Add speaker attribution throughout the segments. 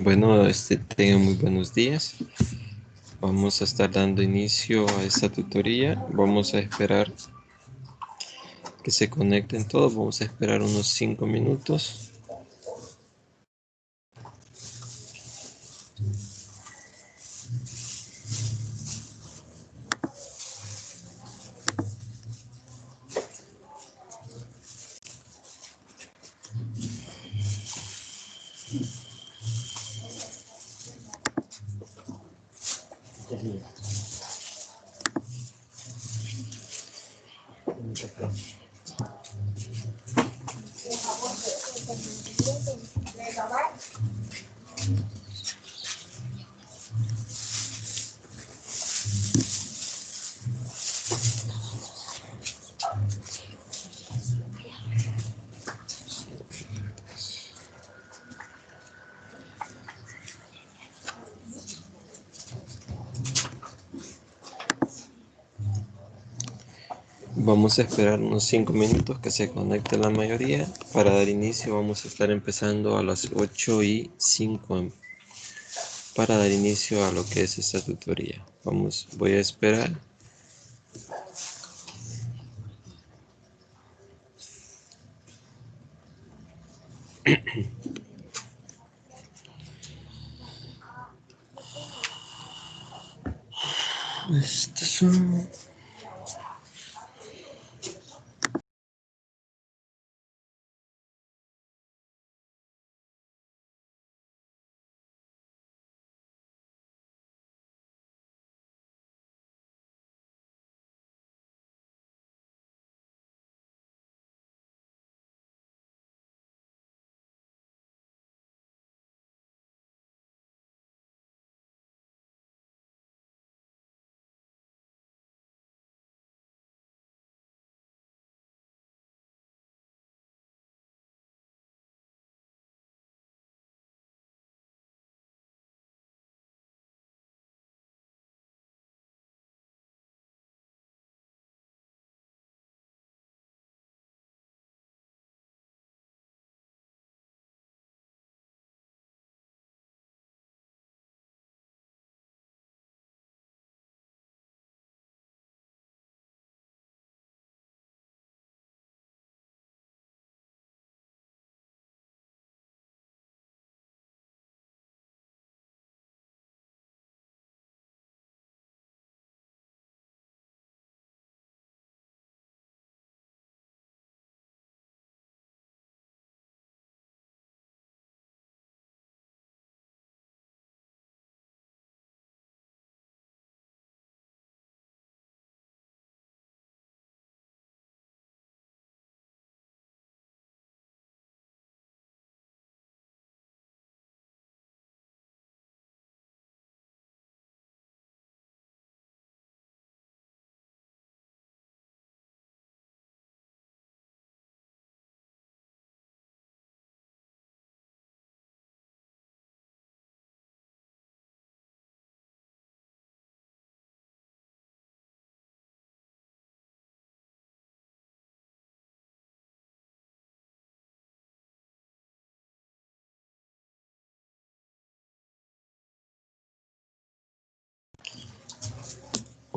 Speaker 1: Bueno, tengan muy buenos días. Vamos a estar dando inicio a esta tutoría. Vamos a esperar que se conecten todos. Vamos a esperar unos 5 minutos. Vamos a esperar unos 5 minutos que se conecte la mayoría. Para dar inicio vamos a estar empezando a las 8:05 para dar inicio a lo que es esta tutoría. Voy a esperar. Estos son...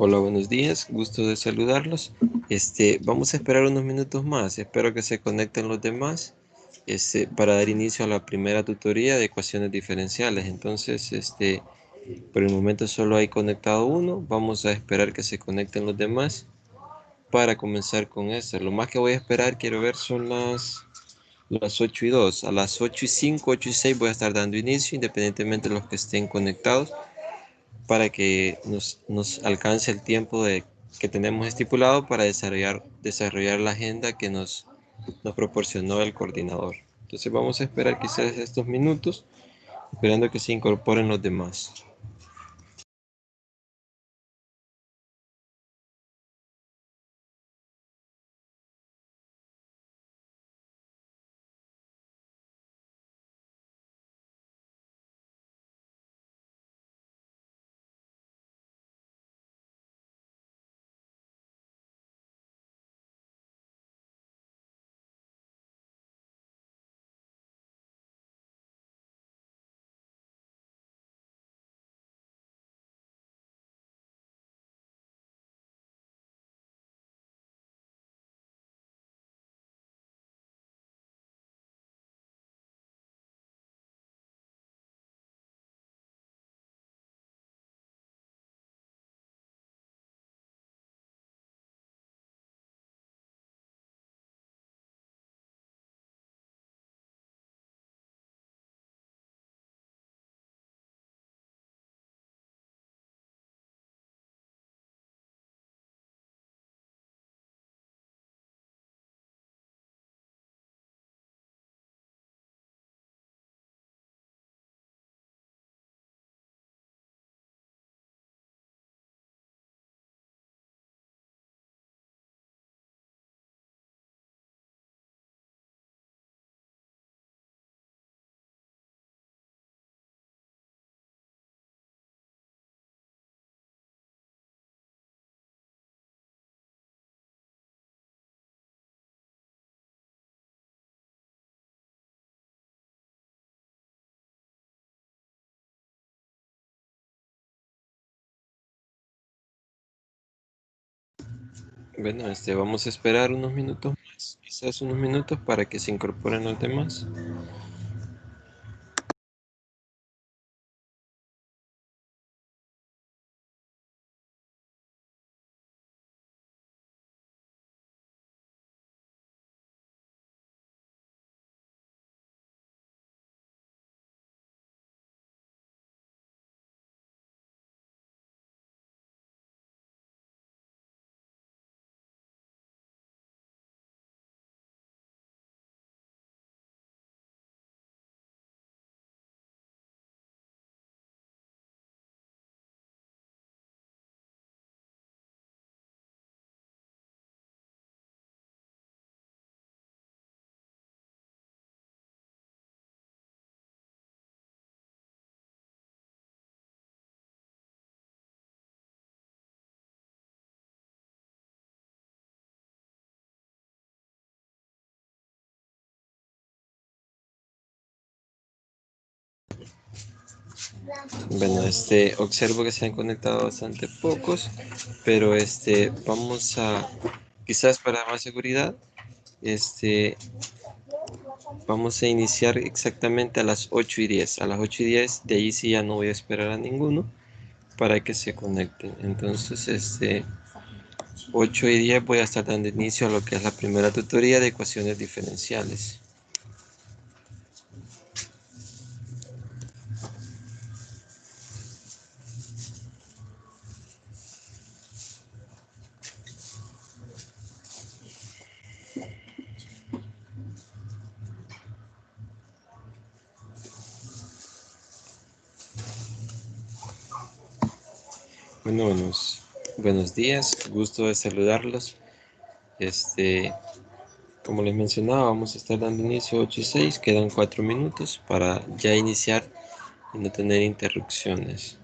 Speaker 1: Hola, buenos días, gusto de saludarlos. Vamos a esperar unos minutos más, espero que se conecten los demás, para dar inicio a la primera tutoría de ecuaciones diferenciales. Entonces, por el momento solo hay conectado uno, vamos a esperar que se conecten los demás para comenzar con esto. Lo más que voy a esperar, quiero ver, son las 8:02. A las 8:05, 8:06 voy a estar dando inicio, independientemente de los que estén conectados, para que nos alcance el tiempo que tenemos estipulado para desarrollar la agenda que nos proporcionó el coordinador. Entonces vamos a esperar quizás estos minutos, esperando que se incorporen los demás. Bueno, vamos a esperar unos minutos más, quizás unos minutos para que se incorporen los demás. Bueno, observo que se han conectado bastante pocos, pero vamos a, quizás para más seguridad, este, vamos a iniciar exactamente a las 8:10. A las 8:10, de ahí sí ya no voy a esperar a ninguno para que se conecten. Entonces, 8:10 voy a estar dando inicio a lo que es la primera tutoría de ecuaciones diferenciales. Bueno, buenos días, gusto de saludarlos. Como les mencionaba, vamos a estar dando inicio a 8:06, quedan 4 minutos para ya iniciar y no tener interrupciones.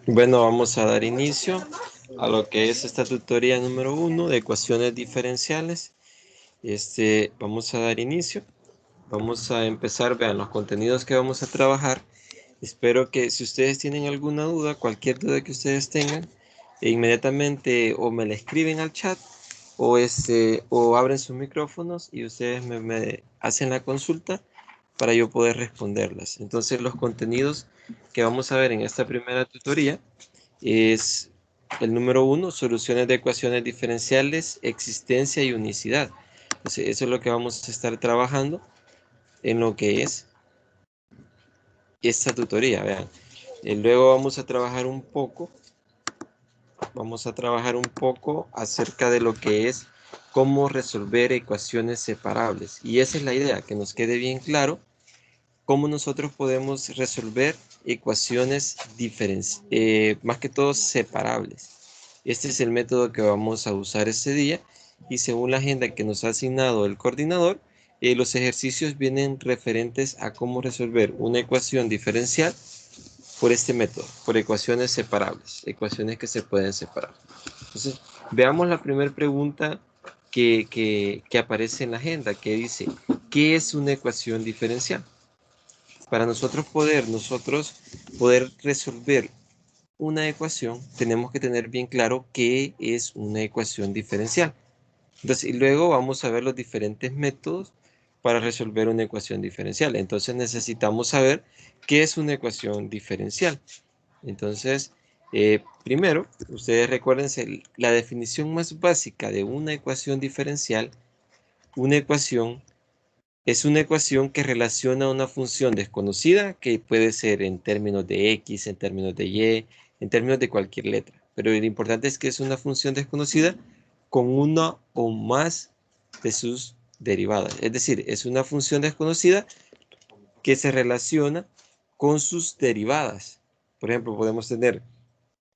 Speaker 1: Bueno, vamos a dar inicio a lo que es esta tutoría número 1 de ecuaciones diferenciales. Vamos a dar inicio. Vamos a empezar, vean los contenidos que vamos a trabajar. Espero que si ustedes tienen alguna duda, cualquier duda que ustedes tengan, inmediatamente o me la escriben al chat o abren sus micrófonos y ustedes me hacen la consulta para yo poder responderlas. Entonces los contenidos que vamos a ver en esta primera tutoría es el número 1, soluciones de ecuaciones diferenciales, existencia y unicidad. Entonces, eso es lo que vamos a estar trabajando en lo que es esta tutoría, vean. Luego vamos a trabajar un poco acerca de lo que es cómo resolver ecuaciones separables. Y esa es la idea, que nos quede bien claro cómo nosotros podemos resolver ecuaciones más que todo separables. Este es el método que vamos a usar este día y según la agenda que nos ha asignado el coordinador, los ejercicios vienen referentes a cómo resolver una ecuación diferencial por este método, por ecuaciones separables, ecuaciones que se pueden separar. Entonces, veamos la primera pregunta que aparece en la agenda, que dice, ¿qué es una ecuación diferencial? Para nosotros poder resolver una ecuación, tenemos que tener bien claro qué es una ecuación diferencial. Entonces, y luego vamos a ver los diferentes métodos para resolver una ecuación diferencial. Entonces necesitamos saber qué es una ecuación diferencial. Entonces, primero, ustedes recuérdense la definición más básica de una ecuación diferencial. Una ecuación es una ecuación que relaciona una función desconocida, que puede ser en términos de X, en términos de Y, en términos de cualquier letra. Pero lo importante es que es una función desconocida con una o más de sus derivadas. Es decir, es una función desconocida que se relaciona con sus derivadas. Por ejemplo, podemos tener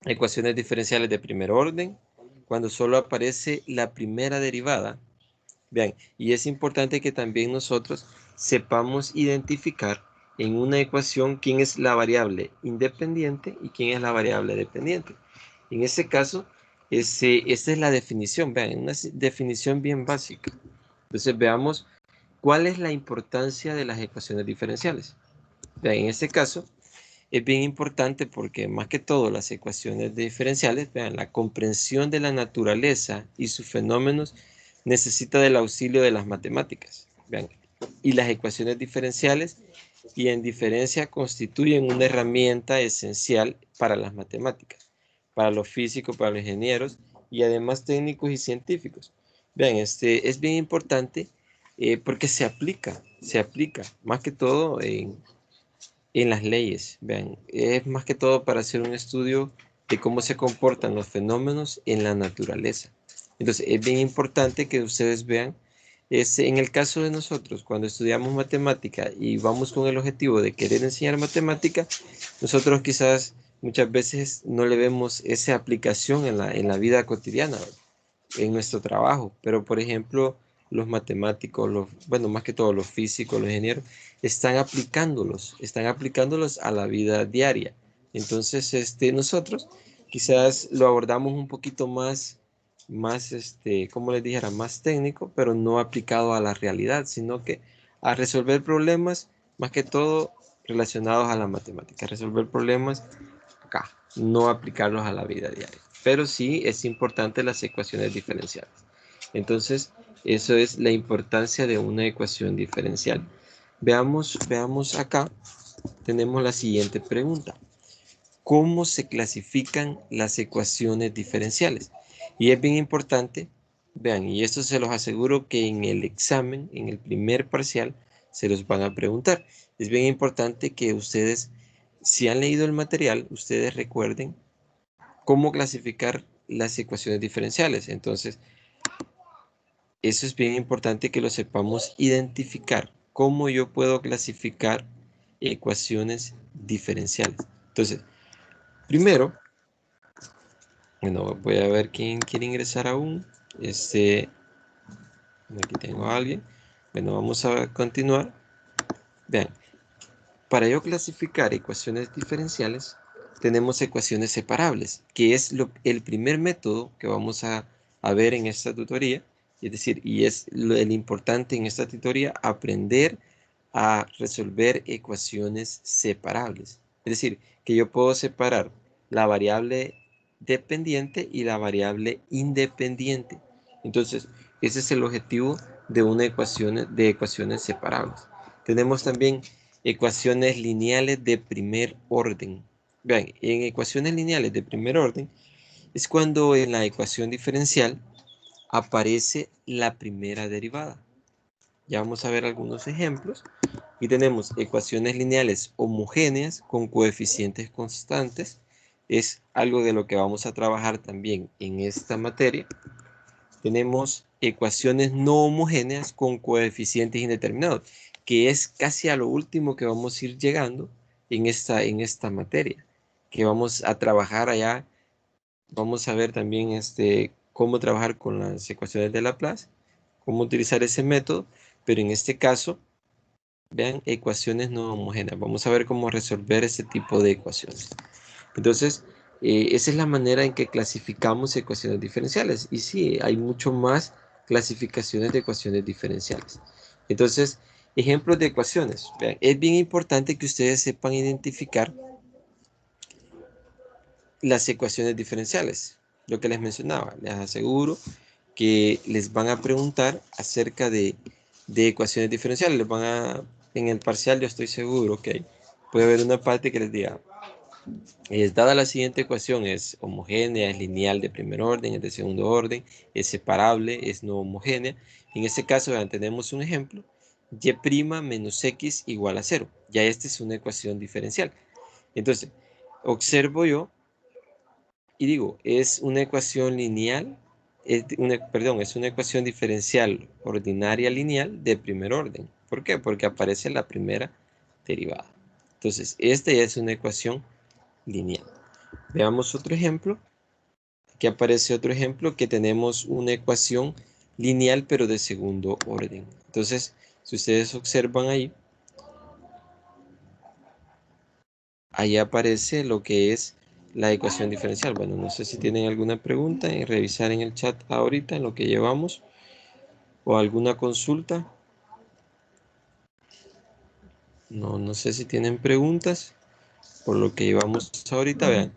Speaker 1: ecuaciones diferenciales de primer orden cuando solo aparece la primera derivada. Vean, y es importante que también nosotros sepamos identificar en una ecuación quién es la variable independiente y quién es la variable dependiente. En este caso, esta es la definición, vean, una definición bien básica. Entonces veamos cuál es la importancia de las ecuaciones diferenciales. Vean, en este caso es bien importante porque más que todo las ecuaciones diferenciales, vean, la comprensión de la naturaleza y sus fenómenos necesita del auxilio de las matemáticas. Vean, y las ecuaciones diferenciales y en diferencia constituyen una herramienta esencial para las matemáticas, para los físicos, para los ingenieros y además técnicos y científicos. Vean, es bien importante porque se aplica más que todo en las leyes. Vean, es más que todo para hacer un estudio de cómo se comportan los fenómenos en la naturaleza. Entonces, es bien importante que ustedes vean, en el caso de nosotros, cuando estudiamos matemática y vamos con el objetivo de querer enseñar matemática, nosotros quizás muchas veces no le vemos esa aplicación en la vida cotidiana, en nuestro trabajo. Pero, por ejemplo, los matemáticos, bueno, más que todo los físicos, los ingenieros, están aplicándolos a la vida diaria. Entonces, nosotros quizás lo abordamos un poquito como les dijera, más técnico, pero no aplicado a la realidad, sino que a resolver problemas, más que todo relacionados a la matemática, resolver problemas acá, no aplicarlos a la vida diaria. Pero sí es importante las ecuaciones diferenciales. Entonces, eso es la importancia de una ecuación diferencial. Veamos acá, tenemos la siguiente pregunta. ¿Cómo se clasifican las ecuaciones diferenciales? Y es bien importante, vean, y esto se los aseguro que en el examen, en el primer parcial, se los van a preguntar. Es bien importante que ustedes, si han leído el material, ustedes recuerden cómo clasificar las ecuaciones diferenciales. Entonces, eso es bien importante que lo sepamos identificar. ¿Cómo yo puedo clasificar ecuaciones diferenciales? Entonces, primero, bueno, voy a ver quién quiere ingresar aún. Aquí tengo a alguien. Bueno, vamos a continuar. Vean, para yo clasificar ecuaciones diferenciales, tenemos ecuaciones separables, que es el primer método que vamos a ver en esta tutoría. Es decir, y es el importante en esta tutoría, aprender a resolver ecuaciones separables. Es decir, que yo puedo separar la variable dependiente y la variable independiente. Entonces, ese es el objetivo de de ecuaciones separables. Tenemos también ecuaciones lineales de primer orden. Vean, en ecuaciones lineales de primer orden es cuando en la ecuación diferencial aparece la primera derivada. Ya vamos a ver algunos ejemplos. Aquí tenemos ecuaciones lineales homogéneas con coeficientes constantes. Es algo de lo que vamos a trabajar también en esta materia. Tenemos ecuaciones no homogéneas con coeficientes indeterminados, que es casi a lo último que vamos a ir llegando en esta materia, que vamos a trabajar allá. Vamos a ver también cómo trabajar con las ecuaciones de Laplace, cómo utilizar ese método, pero en este caso, vean, ecuaciones no homogéneas. Vamos a ver cómo resolver ese tipo de ecuaciones. Entonces, esa es la manera en que clasificamos ecuaciones diferenciales. Y sí, hay mucho más clasificaciones de ecuaciones diferenciales. Entonces, ejemplos de ecuaciones. Vean, es bien importante que ustedes sepan identificar las ecuaciones diferenciales, lo que les mencionaba. Les aseguro que les van a preguntar acerca de ecuaciones diferenciales. Les van a, en el parcial yo estoy seguro que puede haber una parte que les diga, dada la siguiente ecuación, es homogénea, es lineal de primer orden, es de segundo orden, es separable, es no homogénea. En este caso, vean, tenemos un ejemplo, y' menos x igual a 0. Ya esta es una ecuación diferencial. Entonces, observo yo y digo, es una ecuación lineal, perdón, es una ecuación diferencial ordinaria lineal de primer orden. ¿Por qué? Porque aparece la primera derivada. Entonces, esta ya es una ecuación lineal. Veamos otro ejemplo. Aquí aparece otro ejemplo que tenemos una ecuación lineal pero de segundo orden. Entonces, si ustedes observan ahí aparece lo que es la ecuación diferencial. Bueno, no sé si tienen alguna pregunta en revisar en el chat ahorita en lo que llevamos o alguna consulta. No sé si tienen preguntas por lo que llevamos ahorita. Vean.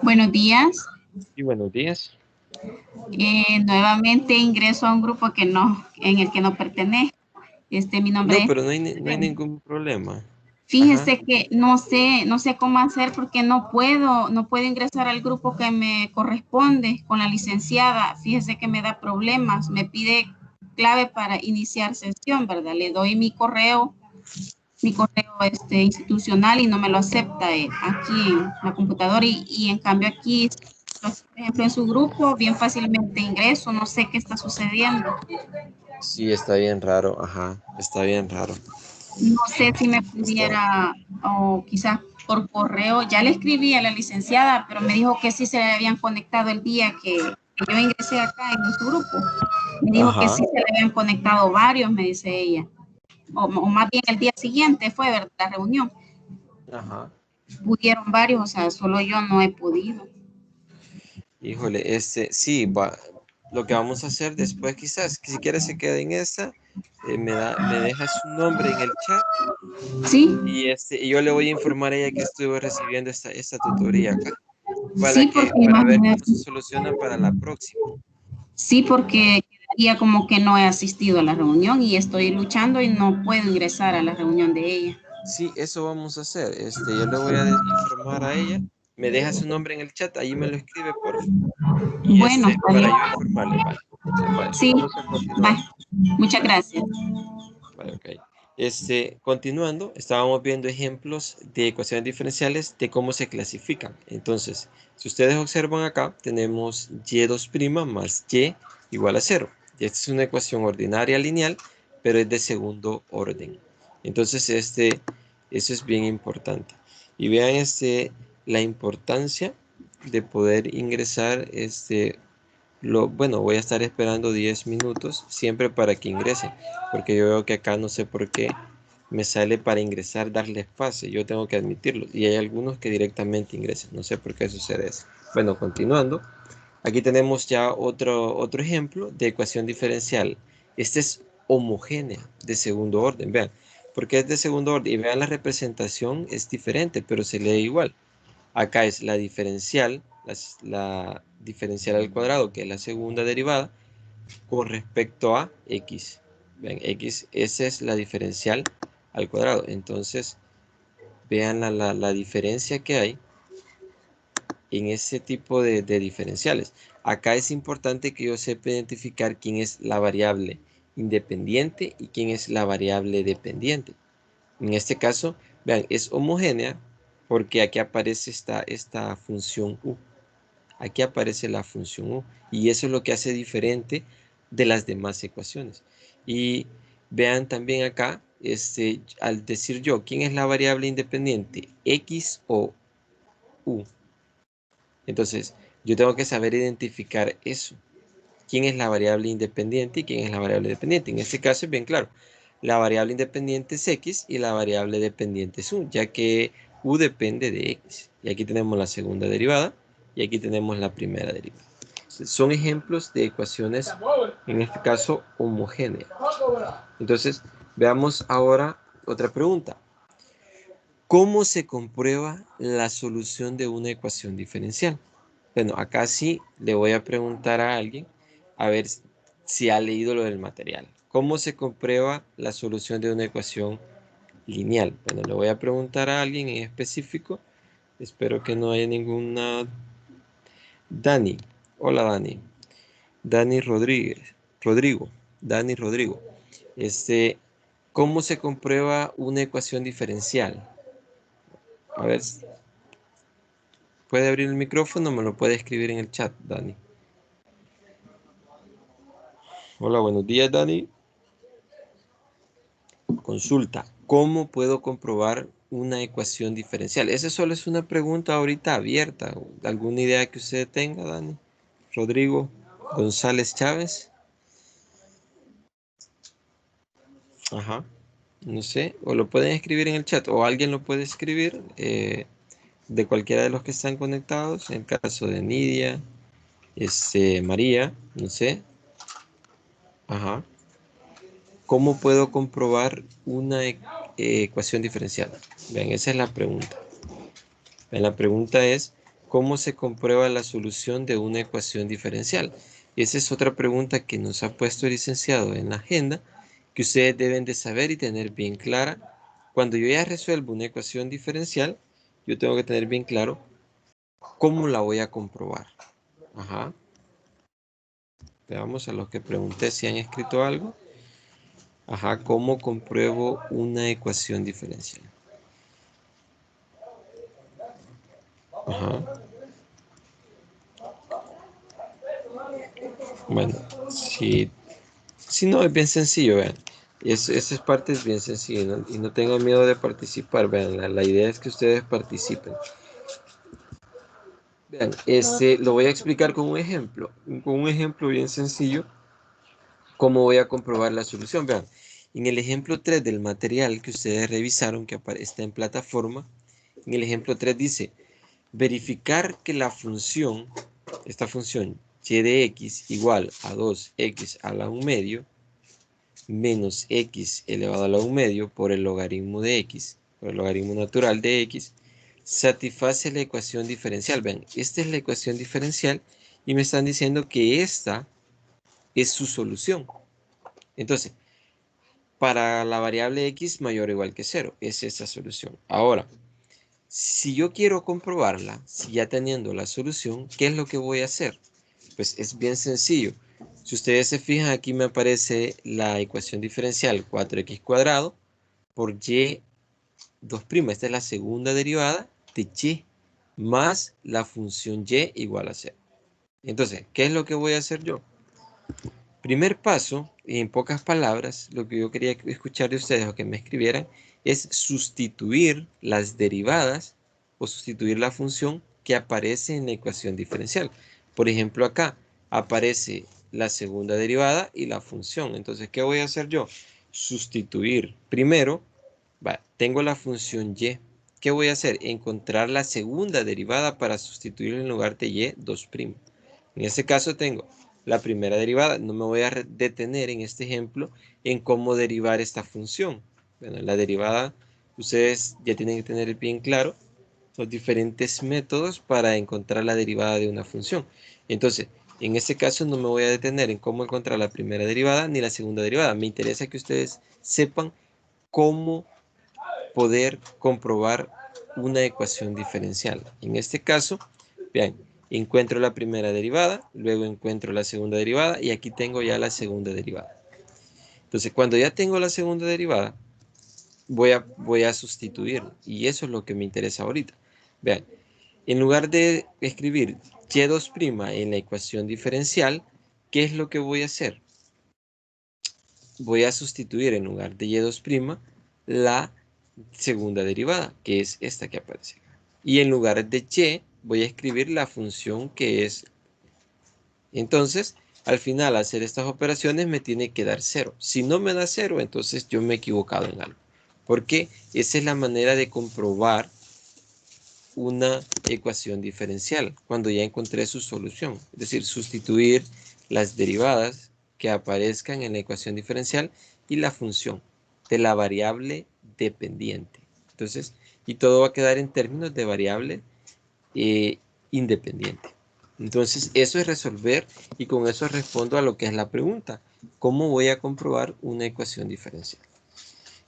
Speaker 2: Buenos días.
Speaker 1: Y buenos días.
Speaker 2: Nuevamente ingreso a un grupo en el que no pertenezco. Mi
Speaker 1: No,
Speaker 2: nombre es.
Speaker 1: pero no hay ningún problema. Ajá.
Speaker 2: Fíjese que no sé cómo hacer porque no puedo ingresar al grupo que me corresponde con la licenciada. Fíjese que me da problemas. Me pide clave para iniciar sesión, ¿verdad? Le doy mi correo institucional y no me lo acepta aquí en la computadora y en cambio aquí, por ejemplo, en su grupo, bien fácilmente ingreso, no sé qué está sucediendo.
Speaker 1: Sí, está bien raro. Ajá, está bien raro.
Speaker 2: No sé si me
Speaker 1: Está...
Speaker 2: pudiera, o quizás por correo, ya le escribí a la licenciada, pero me dijo que sí se le habían conectado el día que yo ingresé acá en su grupo. Me dijo que
Speaker 1: Ajá,
Speaker 2: sí se le habían conectado varios, me dice ella. O más bien el día siguiente fue, ¿verdad? La reunión.
Speaker 1: ajá.
Speaker 2: Pudieron varios, o sea, solo yo no he podido.
Speaker 1: Híjole, sí, lo que vamos a hacer después quizás, que si quieres se quede en esta, me deja su nombre en el chat
Speaker 2: Sí,
Speaker 1: y yo le voy a informar a ella que estuve recibiendo esta tutoría acá,
Speaker 2: sí, porque
Speaker 1: para ver cómo
Speaker 2: imagínate,
Speaker 1: se soluciona para la próxima.
Speaker 2: sí, porque quedaría como que no he asistido a la reunión y estoy luchando y no puedo ingresar a la reunión de ella.
Speaker 1: Sí, eso vamos a hacer. Yo le voy a informar a ella, me deja su nombre en el chat, ahí me lo escribe, por favor, y
Speaker 2: Bueno, está bien.
Speaker 1: para yo informarle, vale. Vale,
Speaker 2: Sí,
Speaker 1: vamos a continuar.
Speaker 2: bye. Muchas gracias.
Speaker 1: Vale, ok. Continuando, estábamos viendo ejemplos de ecuaciones diferenciales de cómo se clasifican. Entonces, si ustedes observan acá, tenemos y2' más y igual a 0. Y esta es una ecuación ordinaria lineal, pero es de segundo orden. Entonces, eso es bien importante. Y vean la importancia de poder ingresar bueno, voy a estar esperando 10 minutos siempre para que ingresen, porque yo veo que acá no sé por qué me sale para ingresar darles pase, yo tengo que admitirlo, y hay algunos que directamente ingresan, no sé por qué sucede eso. Bueno, continuando, aquí tenemos ya otro ejemplo de ecuación diferencial. Esta es homogénea de segundo orden, vean, porque es de segundo orden, y vean la representación es diferente, pero se lee igual. Acá es la diferencial, la diferencial al cuadrado, que es la segunda derivada, con respecto a x. Ven, x, esa es la diferencial al cuadrado. Entonces, vean la diferencia que hay en ese tipo de diferenciales. Acá es importante que yo sepa identificar quién es la variable independiente y quién es la variable dependiente. En este caso, vean, es homogénea porque aquí aparece esta función u. Aquí aparece la función u y eso es lo que hace diferente de las demás ecuaciones. Y vean también acá, al decir yo, ¿quién es la variable independiente? ¿X o u? Entonces, yo tengo que saber identificar eso. ¿Quién es la variable independiente y quién es la variable dependiente? En este caso es bien claro. La variable independiente es x y la variable dependiente es u, ya que u depende de x. Y aquí tenemos la segunda derivada y aquí tenemos la primera derivada. Son ejemplos de ecuaciones, en este caso, homogéneas. Entonces, veamos ahora otra pregunta. ¿Cómo se comprueba la solución de una ecuación diferencial? Bueno, acá sí le voy a preguntar a alguien a ver si ha leído lo del material. ¿Cómo se comprueba la solución de una ecuación lineal? Bueno, le voy a preguntar a alguien en específico. Espero que no haya ninguna... Dani. Hola, Dani. Dani Rodríguez. Rodrigo. Dani Rodrigo. ¿Cómo se comprueba una ecuación diferencial? A ver, ¿puede abrir el micrófono? Me lo puede escribir en el chat, Dani. Hola, buenos días, Dani. Consulta, ¿cómo puedo comprobar una ecuación diferencial? Esa solo es una pregunta ahorita abierta. ¿Alguna idea que usted tenga, Dani? Rodrigo González Chávez. Ajá, no sé. O lo pueden escribir en el chat o alguien lo puede escribir de cualquiera de los que están conectados. En el caso de Nidia, María, no sé. Ajá. ¿Cómo puedo comprobar una ecuación diferencial? Vean, esa es la pregunta. La pregunta es, ¿cómo se comprueba la solución de una ecuación diferencial? Y esa es otra pregunta que nos ha puesto el licenciado en la agenda, que ustedes deben de saber y tener bien clara. Cuando yo ya resuelvo una ecuación diferencial, yo tengo que tener bien claro cómo la voy a comprobar. Ajá. Veamos a los que pregunté si han escrito algo. Ajá, ¿cómo compruebo una ecuación diferencial? Ajá. Bueno, si no, es bien sencillo, vean. Esa parte es bien sencilla, ¿no? Y no tengan miedo de participar, vean. La idea es que ustedes participen. Vean, lo voy a explicar con un ejemplo bien sencillo, cómo voy a comprobar la solución. Vean, en el ejemplo 3 del material que ustedes revisaron, que está en plataforma, en el ejemplo 3 dice, verificar que la función, esta función y de x igual a 2x a la 1 medio, menos x elevado a la 1 medio por el logaritmo de x, por el logaritmo natural de x, satisface la ecuación diferencial. Ven, esta es la ecuación diferencial y me están diciendo que esta es su solución. Entonces, para la variable x mayor o igual que 0, es esta solución. Ahora, si yo quiero comprobarla, si ya teniendo la solución, ¿qué es lo que voy a hacer? Pues es bien sencillo. Si ustedes se fijan, aquí me aparece la ecuación diferencial 4x cuadrado por y 2'. Esta es la segunda derivada de y más la función y igual a 0. Entonces, ¿qué es lo que voy a hacer yo? Primer paso, en pocas palabras, lo que yo quería escuchar de ustedes o que me escribieran es sustituir las derivadas o sustituir la función que aparece en la ecuación diferencial. Por ejemplo, acá aparece la segunda derivada y la función. Entonces, ¿qué voy a hacer yo? Sustituir. Primero, tengo la función y. ¿Qué voy a hacer? Encontrar la segunda derivada para sustituir en lugar de y 2'. En este caso tengo la primera derivada. No me voy a detener en este ejemplo en cómo derivar esta función. Bueno, la derivada, ustedes ya tienen que tener bien claro los diferentes métodos para encontrar la derivada de una función. Entonces, en este caso no me voy a detener en cómo encontrar la primera derivada ni la segunda derivada. Me interesa que ustedes sepan cómo poder comprobar una ecuación diferencial. En este caso, vean, encuentro la primera derivada, luego encuentro la segunda derivada y aquí tengo ya la segunda derivada. Entonces, cuando ya tengo la segunda derivada, voy a sustituir y eso es lo que me interesa ahorita. Vean, en lugar de escribir y2' en la ecuación diferencial, ¿qué es lo que voy a hacer? Voy a sustituir en lugar de y2' la segunda derivada, que es esta que aparece acá. Y en lugar de y, voy a escribir la función que es. Entonces, al final, hacer estas operaciones me tiene que dar 0. Si no me da 0, entonces yo me he equivocado en algo. Porque esa es la manera de comprobar una ecuación diferencial, cuando ya encontré su solución. Es decir, sustituir las derivadas que aparezcan en la ecuación diferencial y la función de la variable dependiente. Entonces, y todo va a quedar en términos de variable independiente. Entonces, eso es resolver y con eso respondo a lo que es la pregunta. ¿Cómo voy a comprobar una ecuación diferencial?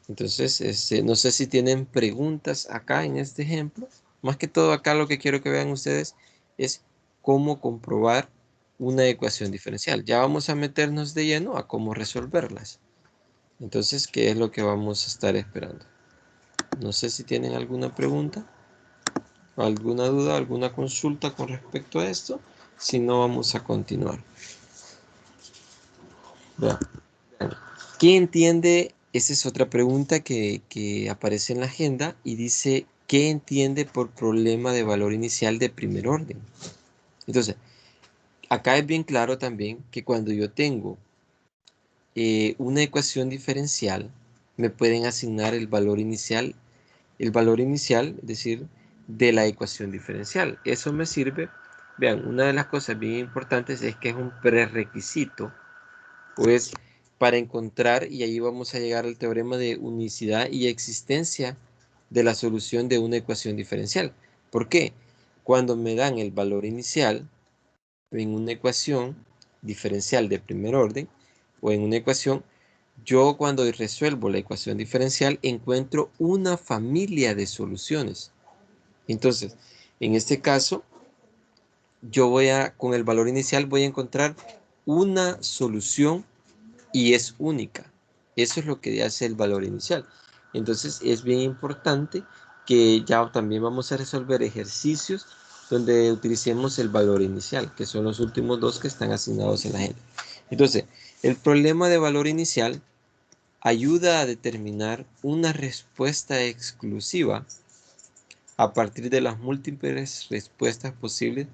Speaker 1: Entonces, no sé si tienen preguntas acá en este ejemplo. Más que todo acá lo que quiero que vean ustedes es cómo comprobar una ecuación diferencial. Ya vamos a meternos de lleno a cómo resolverlas. Entonces, ¿qué es lo que vamos a estar esperando? No sé si tienen alguna pregunta, alguna duda, alguna consulta con respecto a esto. Si no, vamos a continuar. Vean. ¿Qué entiende? Esa es otra pregunta que aparece en la agenda y dice, ¿qué entiende por problema de valor inicial de primer orden? Entonces, acá es bien claro también que cuando yo tengo una ecuación diferencial, me pueden asignar el valor inicial, es decir, de la ecuación diferencial. Eso me sirve, vean, una de las cosas bien importantes es que es un prerequisito, pues, para encontrar, y ahí vamos a llegar al teorema de unicidad y existencia de la solución de una ecuación diferencial. ¿Por qué? Cuando me dan el valor inicial en una ecuación diferencial de primer orden o en una ecuación, yo cuando resuelvo la ecuación diferencial encuentro una familia de soluciones. Entonces, en este caso, con el valor inicial voy a encontrar una solución y es única. Eso es lo que hace el valor inicial. Entonces es bien importante que ya también vamos a resolver ejercicios donde utilicemos el valor inicial, que son los últimos dos que están asignados en la agenda. Entonces, el problema de valor inicial ayuda a determinar una respuesta exclusiva a partir de las múltiples respuestas posibles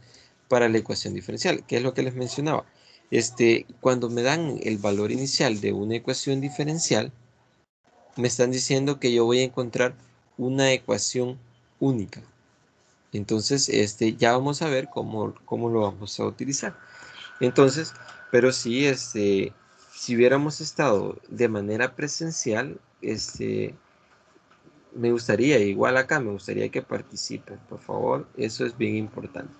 Speaker 1: para la ecuación diferencial, que es lo que les mencionaba. Cuando me dan el valor inicial de una ecuación diferencial, me están diciendo que yo voy a encontrar una ecuación única. Entonces, ya vamos a ver cómo lo vamos a utilizar. Entonces, pero sí, si hubiéramos estado de manera presencial, me gustaría, igual acá, me gustaría que participen, por favor, eso es bien importante.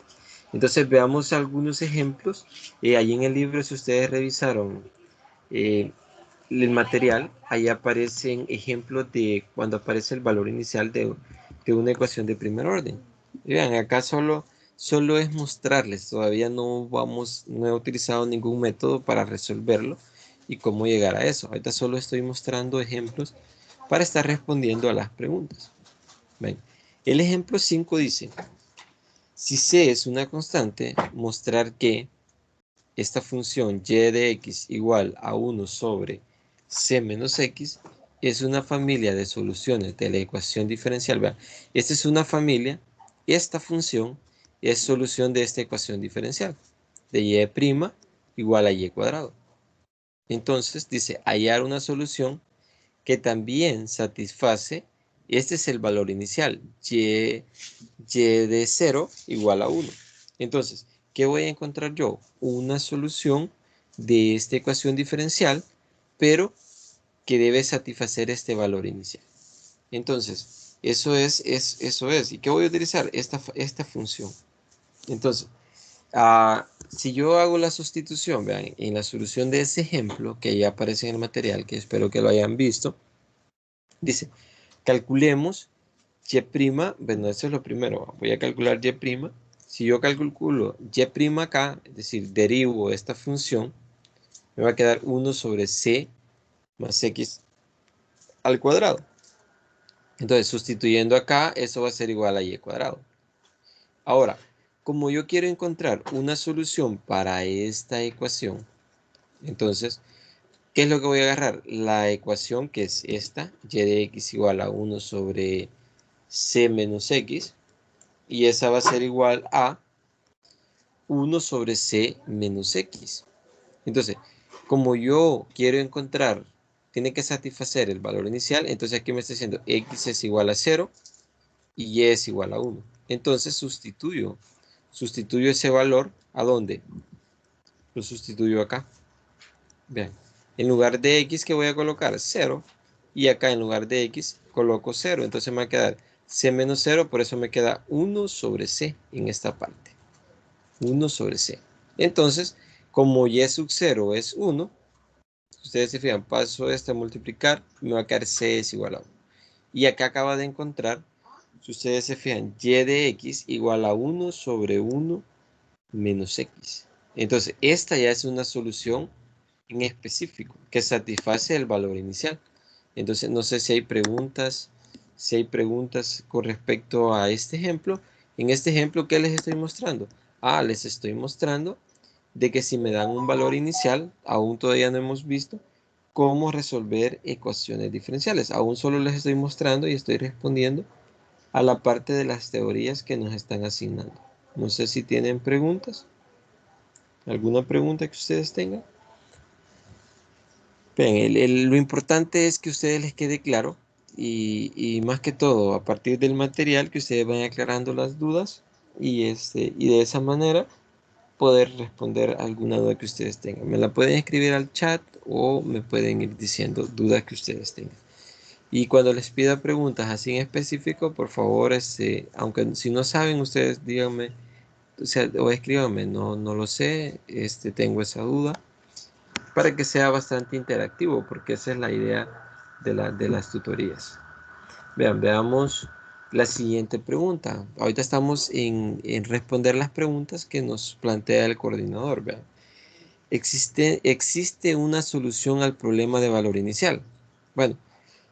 Speaker 1: Entonces veamos algunos ejemplos. Ahí en el libro, si ustedes revisaron el material, ahí aparecen ejemplos de cuando aparece el valor inicial de una ecuación de primer orden. Y vean, acá solo es mostrarles, todavía no he utilizado ningún método para resolverlo y cómo llegar a eso. Ahorita solo estoy mostrando ejemplos para estar respondiendo a las preguntas. Ven, el ejemplo 5 dice, si C es una constante, mostrar que esta función y de x igual a 1 sobre c menos x es una familia de soluciones de la ecuación diferencial. Vean, esta es una familia, esta función es solución de esta ecuación diferencial, de y' igual a y cuadrado. Entonces dice, hallar una solución que también satisface, este es el valor inicial, y de 0 igual a 1. Entonces, ¿qué voy a encontrar yo? Una solución de esta ecuación diferencial, pero que debe satisfacer este valor inicial. Entonces, eso es. ¿Y qué voy a utilizar? Esta función. Entonces, si yo hago la sustitución, vean, en la solución de ese ejemplo, que ya aparece en el material, que espero que lo hayan visto, dice, calculemos y', bueno, eso es lo primero, voy a calcular y'. Si yo calculo y' acá, es decir, derivo esta función, me va a quedar 1 sobre c más x al cuadrado. Entonces, sustituyendo acá, eso va a ser igual a y cuadrado. Ahora, como yo quiero encontrar una solución para esta ecuación, entonces, ¿qué es lo que voy a agarrar? La ecuación que es esta, y de x igual a 1 sobre c menos x, y esa va a ser igual a 1 sobre c menos x. Entonces, como yo quiero encontrar, tiene que satisfacer el valor inicial, entonces aquí me está diciendo x es igual a 0 y y es igual a 1. Entonces sustituyo ese valor, ¿a dónde? Lo sustituyo acá. Vean, en lugar de x, ¿qué voy a colocar? 0. y acá en lugar de x coloco 0. Entonces me va a quedar c menos 0, por eso me queda 1 sobre c en esta parte. 1 sobre c. Entonces, como y sub 0 es 1, ustedes se fijan, paso este a multiplicar, me va a quedar c es igual a 1. Y acá acaba de encontrar, si ustedes se fijan, y de x igual a 1 sobre 1 menos x. Entonces, esta ya es una solución en específico que satisface el valor inicial. Entonces, no sé si hay preguntas con respecto a este ejemplo. En este ejemplo, ¿qué les estoy mostrando? Les estoy mostrando de que si me dan un valor inicial, aún todavía no hemos visto cómo resolver ecuaciones diferenciales. Aún solo les estoy mostrando y estoy respondiendo a la parte de las teorías que nos están asignando. No sé si tienen preguntas. ¿Alguna pregunta que ustedes tengan? Bien, lo importante es que a ustedes les quede claro y más que todo, a partir del material, que ustedes vayan aclarando las dudas y de esa manera poder responder alguna duda que ustedes tengan. Me la pueden escribir al chat o me pueden ir diciendo dudas que ustedes tengan. Y cuando les pida preguntas así en específico, por favor, aunque si no saben, ustedes díganme, o escríbanme, no lo sé, tengo esa duda, para que sea bastante interactivo, porque esa es la idea de las tutorías. Veamos la siguiente pregunta. Ahorita estamos en responder las preguntas que nos plantea el coordinador. Vean. ¿Existe una solución al problema de valor inicial? Bueno,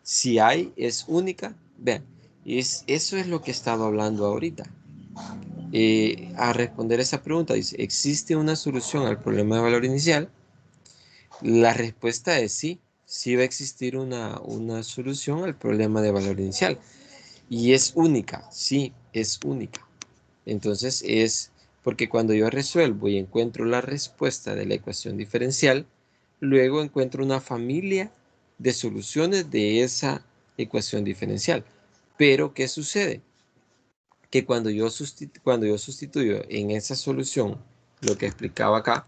Speaker 1: si hay, es única. Vean, eso es lo que he estado hablando ahorita. A responder esa pregunta, dice, ¿existe una solución al problema de valor inicial? La respuesta es sí. Sí va a existir una solución al problema de valor inicial. Y es única, sí, es única. Entonces es porque cuando yo resuelvo y encuentro la respuesta de la ecuación diferencial, luego encuentro una familia de soluciones de esa ecuación diferencial. Pero, ¿qué sucede? Que cuando yo sustituyo en esa solución lo que explicaba acá,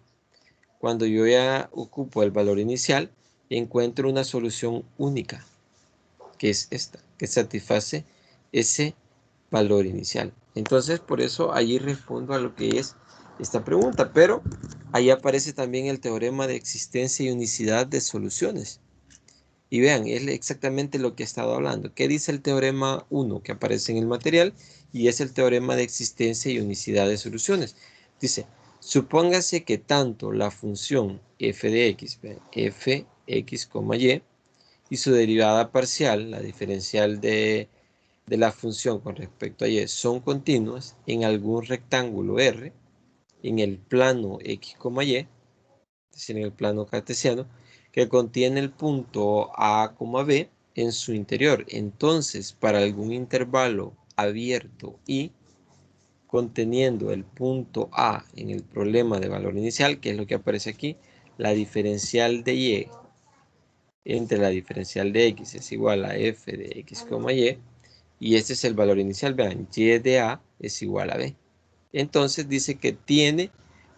Speaker 1: cuando yo ya ocupo el valor inicial, encuentro una solución única, que es esta, que satisface ese valor inicial. Entonces, por eso allí respondo a lo que es esta pregunta, pero ahí aparece también el teorema de existencia y unicidad de soluciones. Y vean, es exactamente lo que he estado hablando. ¿Qué dice el teorema 1 que aparece en el material? Y es el teorema de existencia y unicidad de soluciones. Dice, supóngase que tanto la función f de x, f x, y su derivada parcial, la diferencial de la función con respecto a y, son continuas en algún rectángulo R, en el plano x, y, es decir, en el plano cartesiano, que contiene el punto a, b en su interior. Entonces, para algún intervalo abierto y conteniendo el punto A en el problema de valor inicial, que es lo que aparece aquí, la diferencial de y entre la diferencial de x es igual a f de x, y este es el valor inicial. Vean, y de a es igual a b. Entonces dice que tiene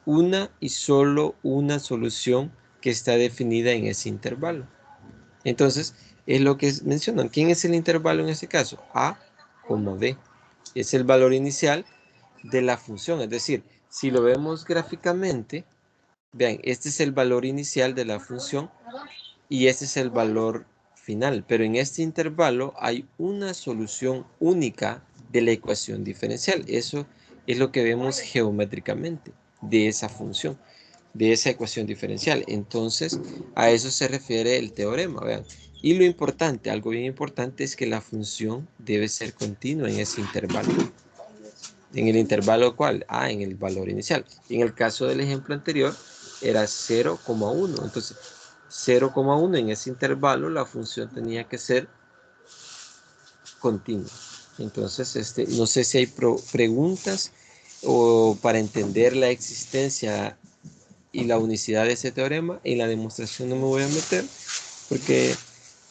Speaker 1: una y solo una solución que está definida en ese intervalo. Entonces, es lo que mencionan. ¿Quién es el intervalo en este caso? A, b. Es el valor inicial de la función. Es decir, si lo vemos gráficamente, vean, este es el valor inicial de la función y este es el valor final. Pero en este intervalo hay una solución única de la ecuación diferencial. Eso es lo que vemos geométricamente de esa función, de esa ecuación diferencial. Entonces, a eso se refiere el teorema, vean. Y lo importante, algo bien importante, es que la función debe ser continua en ese intervalo. ¿En el intervalo cuál? En el valor inicial. En el caso del ejemplo anterior, era 0,1. Entonces, 0,1 en ese intervalo, la función tenía que ser continua. Entonces, no sé si hay preguntas o para entender la existencia y la unicidad de ese teorema. En la demostración no me voy a meter porque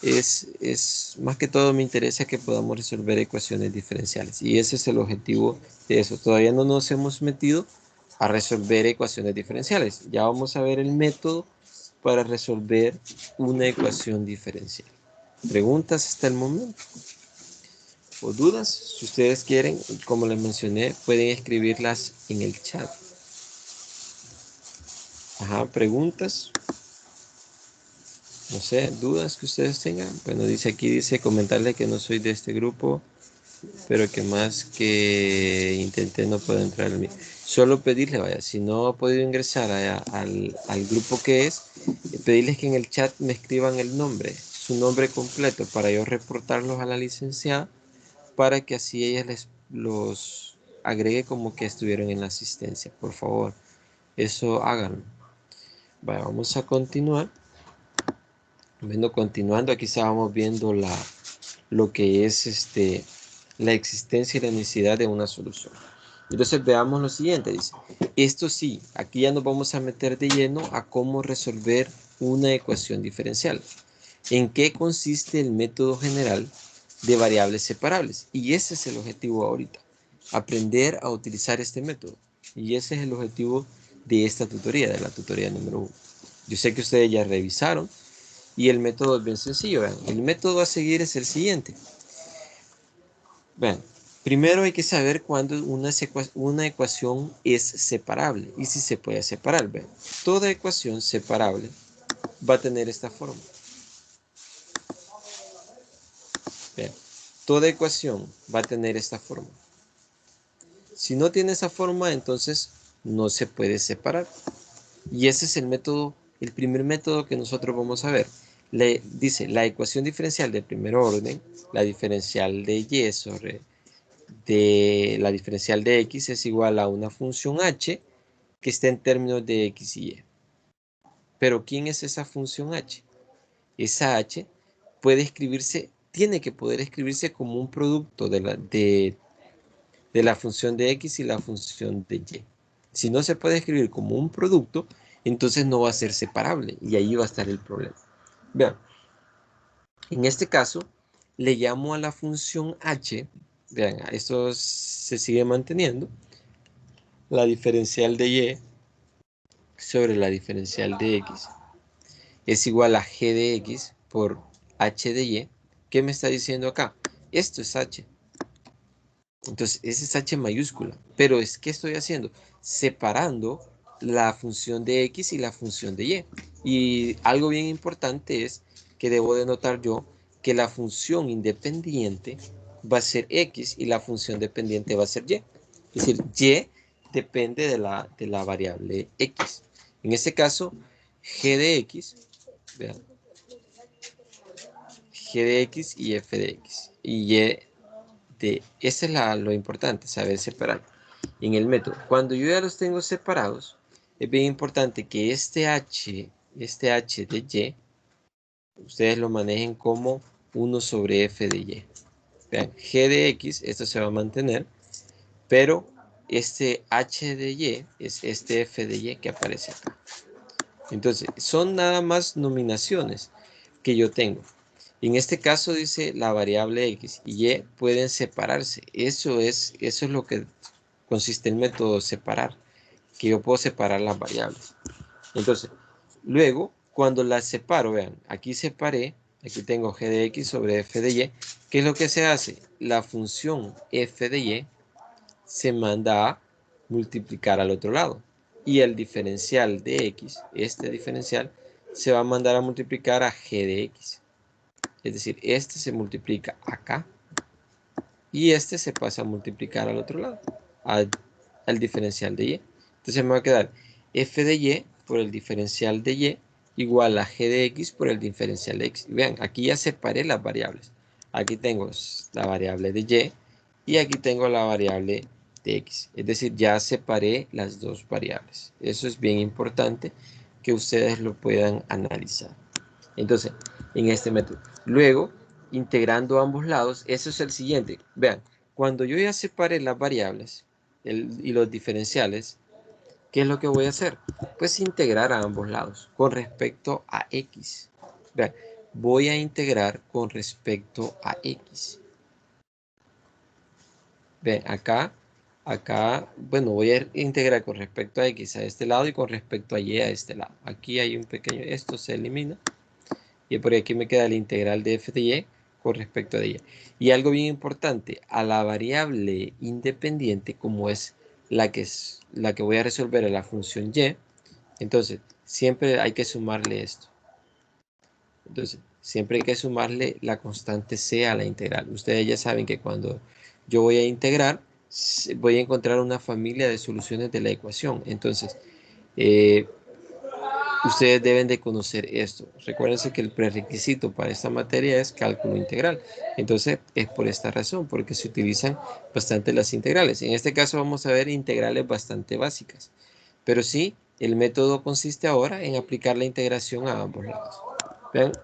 Speaker 1: es más que todo me interesa que podamos resolver ecuaciones diferenciales y ese es el objetivo de eso. Todavía no nos hemos metido a resolver ecuaciones diferenciales. Ya vamos a ver el método para resolver una ecuación diferencial. ¿Preguntas hasta el momento? ¿O dudas? Si ustedes quieren, como les mencioné, pueden escribirlas en el chat. Ajá, preguntas. No sé, dudas que ustedes tengan. Bueno, dice comentarle que no soy de este grupo, pero que más que intenté no puedo entrar al mío. Solo pedirle, vaya, si no ha podido ingresar al grupo que es, pedirles que en el chat me escriban el nombre, su nombre completo, para yo reportarlos a la licenciada, para que así ella los agregue como que estuvieron en la asistencia. Por favor, eso háganlo. Vaya, vamos a continuar. Continuando, aquí estábamos viendo lo que es la existencia y la necesidad de una solución. Entonces veamos lo siguiente, dice, esto sí, aquí ya nos vamos a meter de lleno a cómo resolver una ecuación diferencial. ¿En qué consiste el método general de variables separables? Y ese es el objetivo ahorita, aprender a utilizar este método. Y ese es el objetivo de esta tutoría, de la tutoría número 1. Yo sé que ustedes ya revisaron, y el método es bien sencillo. Vean. El método a seguir es el siguiente. Vean, primero hay que saber cuándo una ecuación es separable y si se puede separar. Vean, toda ecuación separable va a tener esta forma. Vean, toda ecuación va a tener esta forma. Si no tiene esa forma, entonces no se puede separar. Y ese es el método, el primer método que nosotros vamos a ver. Dice, la ecuación diferencial de primer orden, la diferencial de y sobre la diferencial de x es igual a una función h que está en términos de x y y. Pero ¿quién es esa función h? Esa h tiene que poder escribirse como un producto de la función de x y la función de y. Si no se puede escribir como un producto, entonces no va a ser separable y ahí va a estar el problema. Vean, en este caso le llamo a la función h, vean, esto se sigue manteniendo, la diferencial de y sobre la diferencial de x es igual a g de x por h de y. ¿Qué me está diciendo acá? Esto es h. Entonces, ese es h mayúscula. Pero ¿qué estoy haciendo? Separando la función de x y la función de y. Y algo bien importante es que debo de notar yo que la función independiente va a ser x y la función dependiente va a ser y. Es decir, y depende de la variable x. En este caso, g de x, vean, g de x y f de x. Y ese es lo importante, saber separar. En el método, cuando yo ya los tengo separados, es bien importante que este h de y, ustedes lo manejen como 1 sobre f de y. Vean, g de x, esto se va a mantener, pero este h de y es este f de y que aparece acá. Entonces, son nada más nominaciones que yo tengo. En este caso dice la variable x y y pueden separarse. Eso es lo que consiste el método separar, que yo puedo separar las variables. Entonces, luego, cuando las separo, vean, aquí separé, aquí tengo g de x sobre f de y. ¿Qué es lo que se hace? La función f de y se manda a multiplicar al otro lado. Y el diferencial de x, este diferencial, se va a mandar a multiplicar a g de x. Es decir, este se multiplica acá y este se pasa a multiplicar al otro lado, al diferencial de y. Entonces me va a quedar f de y por el diferencial de y igual a g de x por el diferencial de x. Y vean, aquí ya separé las variables. Aquí tengo la variable de y aquí tengo la variable de x. Es decir, ya separé las dos variables. Eso es bien importante que ustedes lo puedan analizar. Entonces, en este método. Luego, integrando ambos lados, eso es el siguiente. Vean, cuando yo ya separé las variables y los diferenciales, ¿qué es lo que voy a hacer? Pues integrar a ambos lados con respecto a x. Vean, voy a integrar con respecto a x. Vean, acá, bueno, voy a integrar con respecto a x a este lado y con respecto a y a este lado. Aquí hay un pequeño, esto se elimina. Y por aquí me queda la integral de f de y con respecto a ella. Y algo bien importante, a la variable independiente, como es la que voy a resolver en la función y, entonces siempre hay que sumarle esto. Entonces, siempre hay que sumarle la constante c a la integral. Ustedes ya saben que cuando yo voy a integrar, voy a encontrar una familia de soluciones de la ecuación. Entonces, ustedes deben de conocer esto. Recuérdense que el prerequisito para esta materia es cálculo integral. Entonces, es por esta razón, porque se utilizan bastante las integrales. En este caso vamos a ver integrales bastante básicas. Pero sí, el método consiste ahora en aplicar la integración a ambos lados.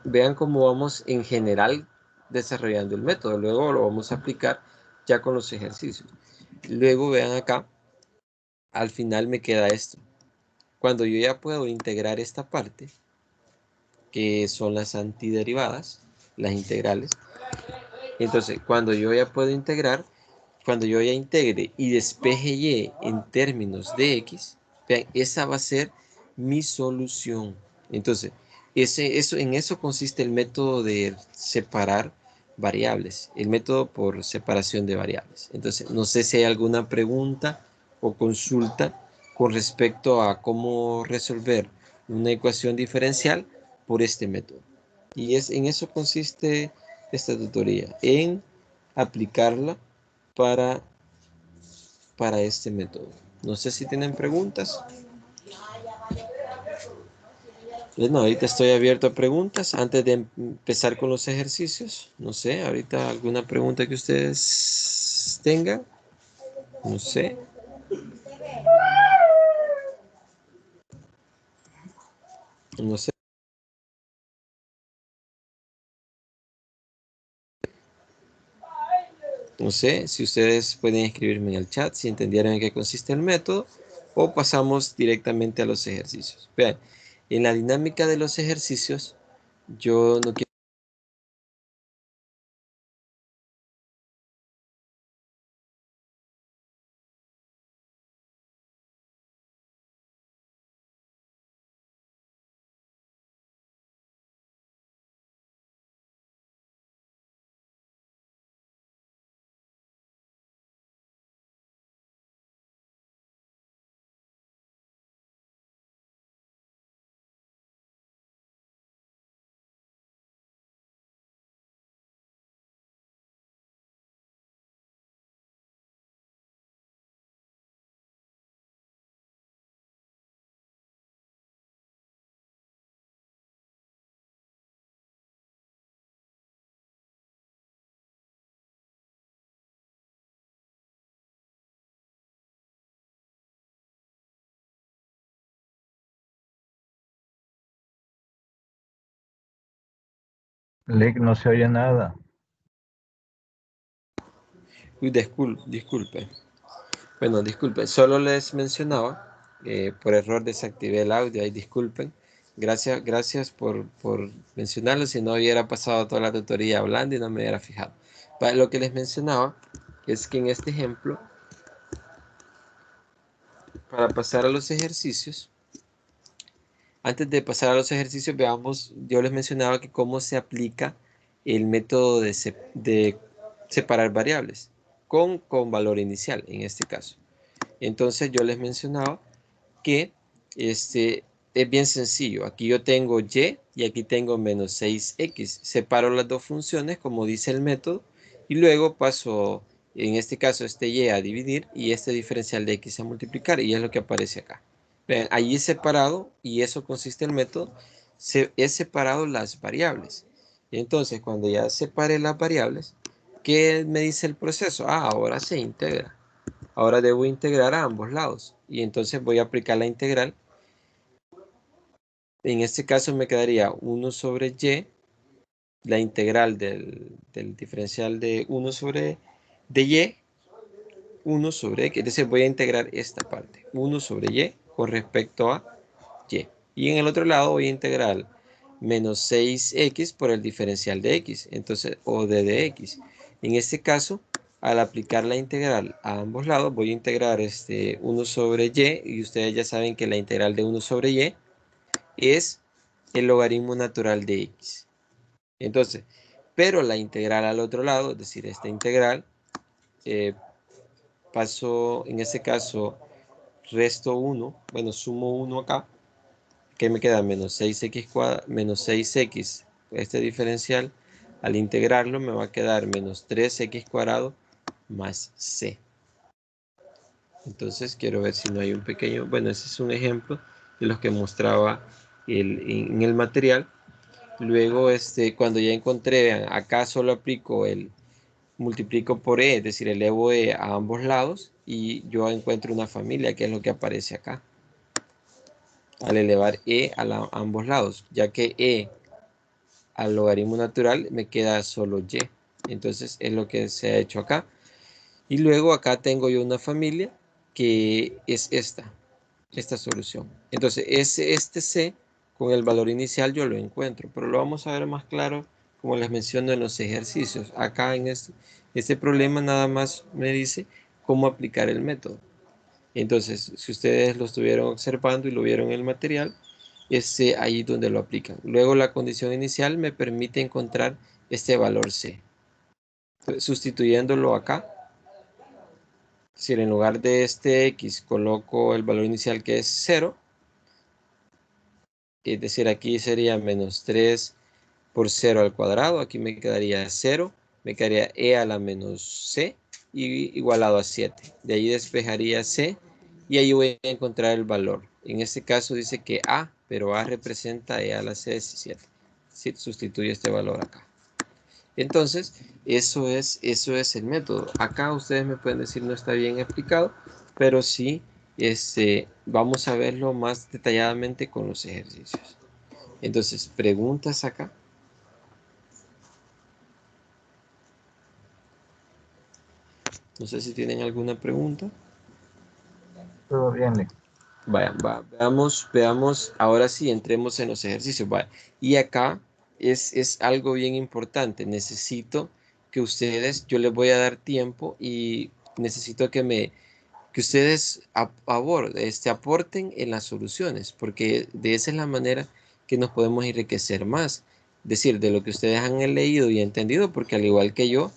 Speaker 1: Vean cómo vamos en general desarrollando el método. Luego lo vamos a aplicar ya con los ejercicios. Luego vean acá, al final me queda esto. Cuando yo ya puedo integrar esta parte, que son las antiderivadas, las integrales, entonces cuando yo ya puedo integrar, cuando yo ya integre y despeje y en términos de x, vean, esa va a ser mi solución. Entonces, en eso consiste el método de separar variables, el método por separación de variables. Entonces, no sé si hay alguna pregunta o consulta con respecto a cómo resolver una ecuación diferencial por este método. Y en eso consiste esta tutoría, en aplicarla para, este método. No sé si tienen preguntas. Bueno, ahorita estoy abierto a preguntas antes de empezar con los ejercicios. No sé, ahorita alguna pregunta que ustedes tengan. No sé. No sé. No sé si ustedes pueden escribirme en el chat si entendieron en qué consiste el método o pasamos directamente a los ejercicios. Vean, en la dinámica de los ejercicios, yo no quiero
Speaker 3: Lick, no se oye nada.
Speaker 1: Uy, disculpe. Bueno, disculpe, solo les mencionaba, por error desactivé el audio, ahí disculpen. Gracias por mencionarlo, si no hubiera pasado toda la tutoría hablando y no me hubiera fijado. Lo que les mencionaba es que en este ejemplo, para pasar a los ejercicios, antes de pasar a los ejercicios, veamos, yo les mencionaba que cómo se aplica el método de separar variables con valor inicial, en este caso. Entonces yo les mencionaba que es bien sencillo. Aquí yo tengo y aquí tengo menos 6x. Separo las dos funciones como dice el método y luego paso, en este caso, este y a dividir y este diferencial de x a multiplicar y es lo que aparece acá. Vean, ahí es separado y eso consiste el método. Es separado las variables. Entonces, cuando ya separé las variables, ¿qué me dice el proceso? Ahora se integra. Ahora debo integrar a ambos lados. Y entonces voy a aplicar la integral. En este caso me quedaría 1 sobre y, la integral del diferencial de 1 sobre de y, 1 sobre x. Entonces voy a integrar esta parte, 1 sobre y con respecto a y. Y en el otro lado voy a integrar menos 6x por el diferencial de x, entonces, o de dx. En este caso, al aplicar la integral a ambos lados, voy a integrar 1 sobre y ustedes ya saben que la integral de 1 sobre y es el logaritmo natural de x. Entonces, pero la integral al otro lado, es decir, esta integral, paso, en este caso, resto 1, bueno, sumo 1 acá, que me queda menos 6x cuadrado, menos 6x, este diferencial, al integrarlo me va a quedar menos 3x cuadrado más c. Entonces quiero ver si no hay un pequeño, bueno, ese es un ejemplo de los que mostraba en el material. Luego, cuando ya encontré, acá solo aplico multiplico por e, es decir, elevo e a ambos lados y yo encuentro una familia, que es lo que aparece acá. Al elevar e a ambos lados, ya que e al logaritmo natural me queda solo y. Entonces es lo que se ha hecho acá. Y luego acá tengo yo una familia que es esta solución. Entonces este c con el valor inicial yo lo encuentro, pero lo vamos a ver más claro como les menciono en los ejercicios. Acá en este problema nada más me dice cómo aplicar el método. Entonces, si ustedes lo estuvieron observando y lo vieron en el material, es ahí donde lo aplican. Luego la condición inicial me permite encontrar este valor c. Sustituyéndolo acá, es decir, en lugar de este x coloco el valor inicial que es 0, es decir, aquí sería menos 3 por 0 al cuadrado, aquí me quedaría 0, me quedaría e a la menos c y igualado a 7. De ahí despejaría c y ahí voy a encontrar el valor. En este caso dice que a, pero a representa e a la c 17. Sí, sustituye este valor acá. Entonces, eso es el método. Acá ustedes me pueden decir no está bien explicado, pero sí vamos a verlo más detalladamente con los ejercicios. Entonces, preguntas acá. No sé si tienen alguna pregunta.
Speaker 3: Todo bien, Lee.
Speaker 1: Vaya, veamos, ahora sí, entremos en los ejercicios. Vaya. Y acá es algo bien importante. Necesito que ustedes, yo les voy a dar tiempo y necesito que ustedes aporten en las soluciones, porque de esa es la manera que nos podemos enriquecer más. Es decir, de lo que ustedes han leído y entendido, porque al igual que yo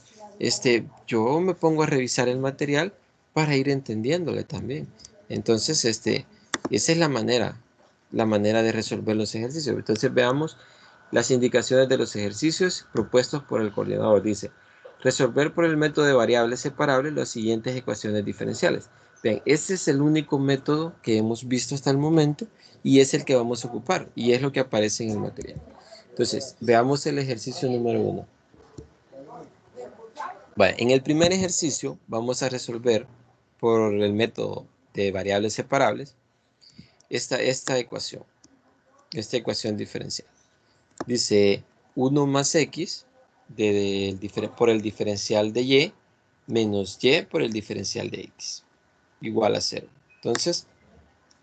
Speaker 1: me pongo a revisar el material para ir entendiéndole también. Entonces, esa es la manera de resolver los ejercicios. Entonces, veamos las indicaciones de los ejercicios propuestos por el coordinador. Dice, resolver por el método de variables separables las siguientes ecuaciones diferenciales. Bien, ese es el único método que hemos visto hasta el momento y es el que vamos a ocupar y es lo que aparece en el material. Entonces, veamos el ejercicio número 1. Bueno, en el primer ejercicio vamos a resolver por el método de variables separables esta ecuación diferencial. Dice 1 más x por el diferencial de y menos y por el diferencial de x igual a 0. Entonces,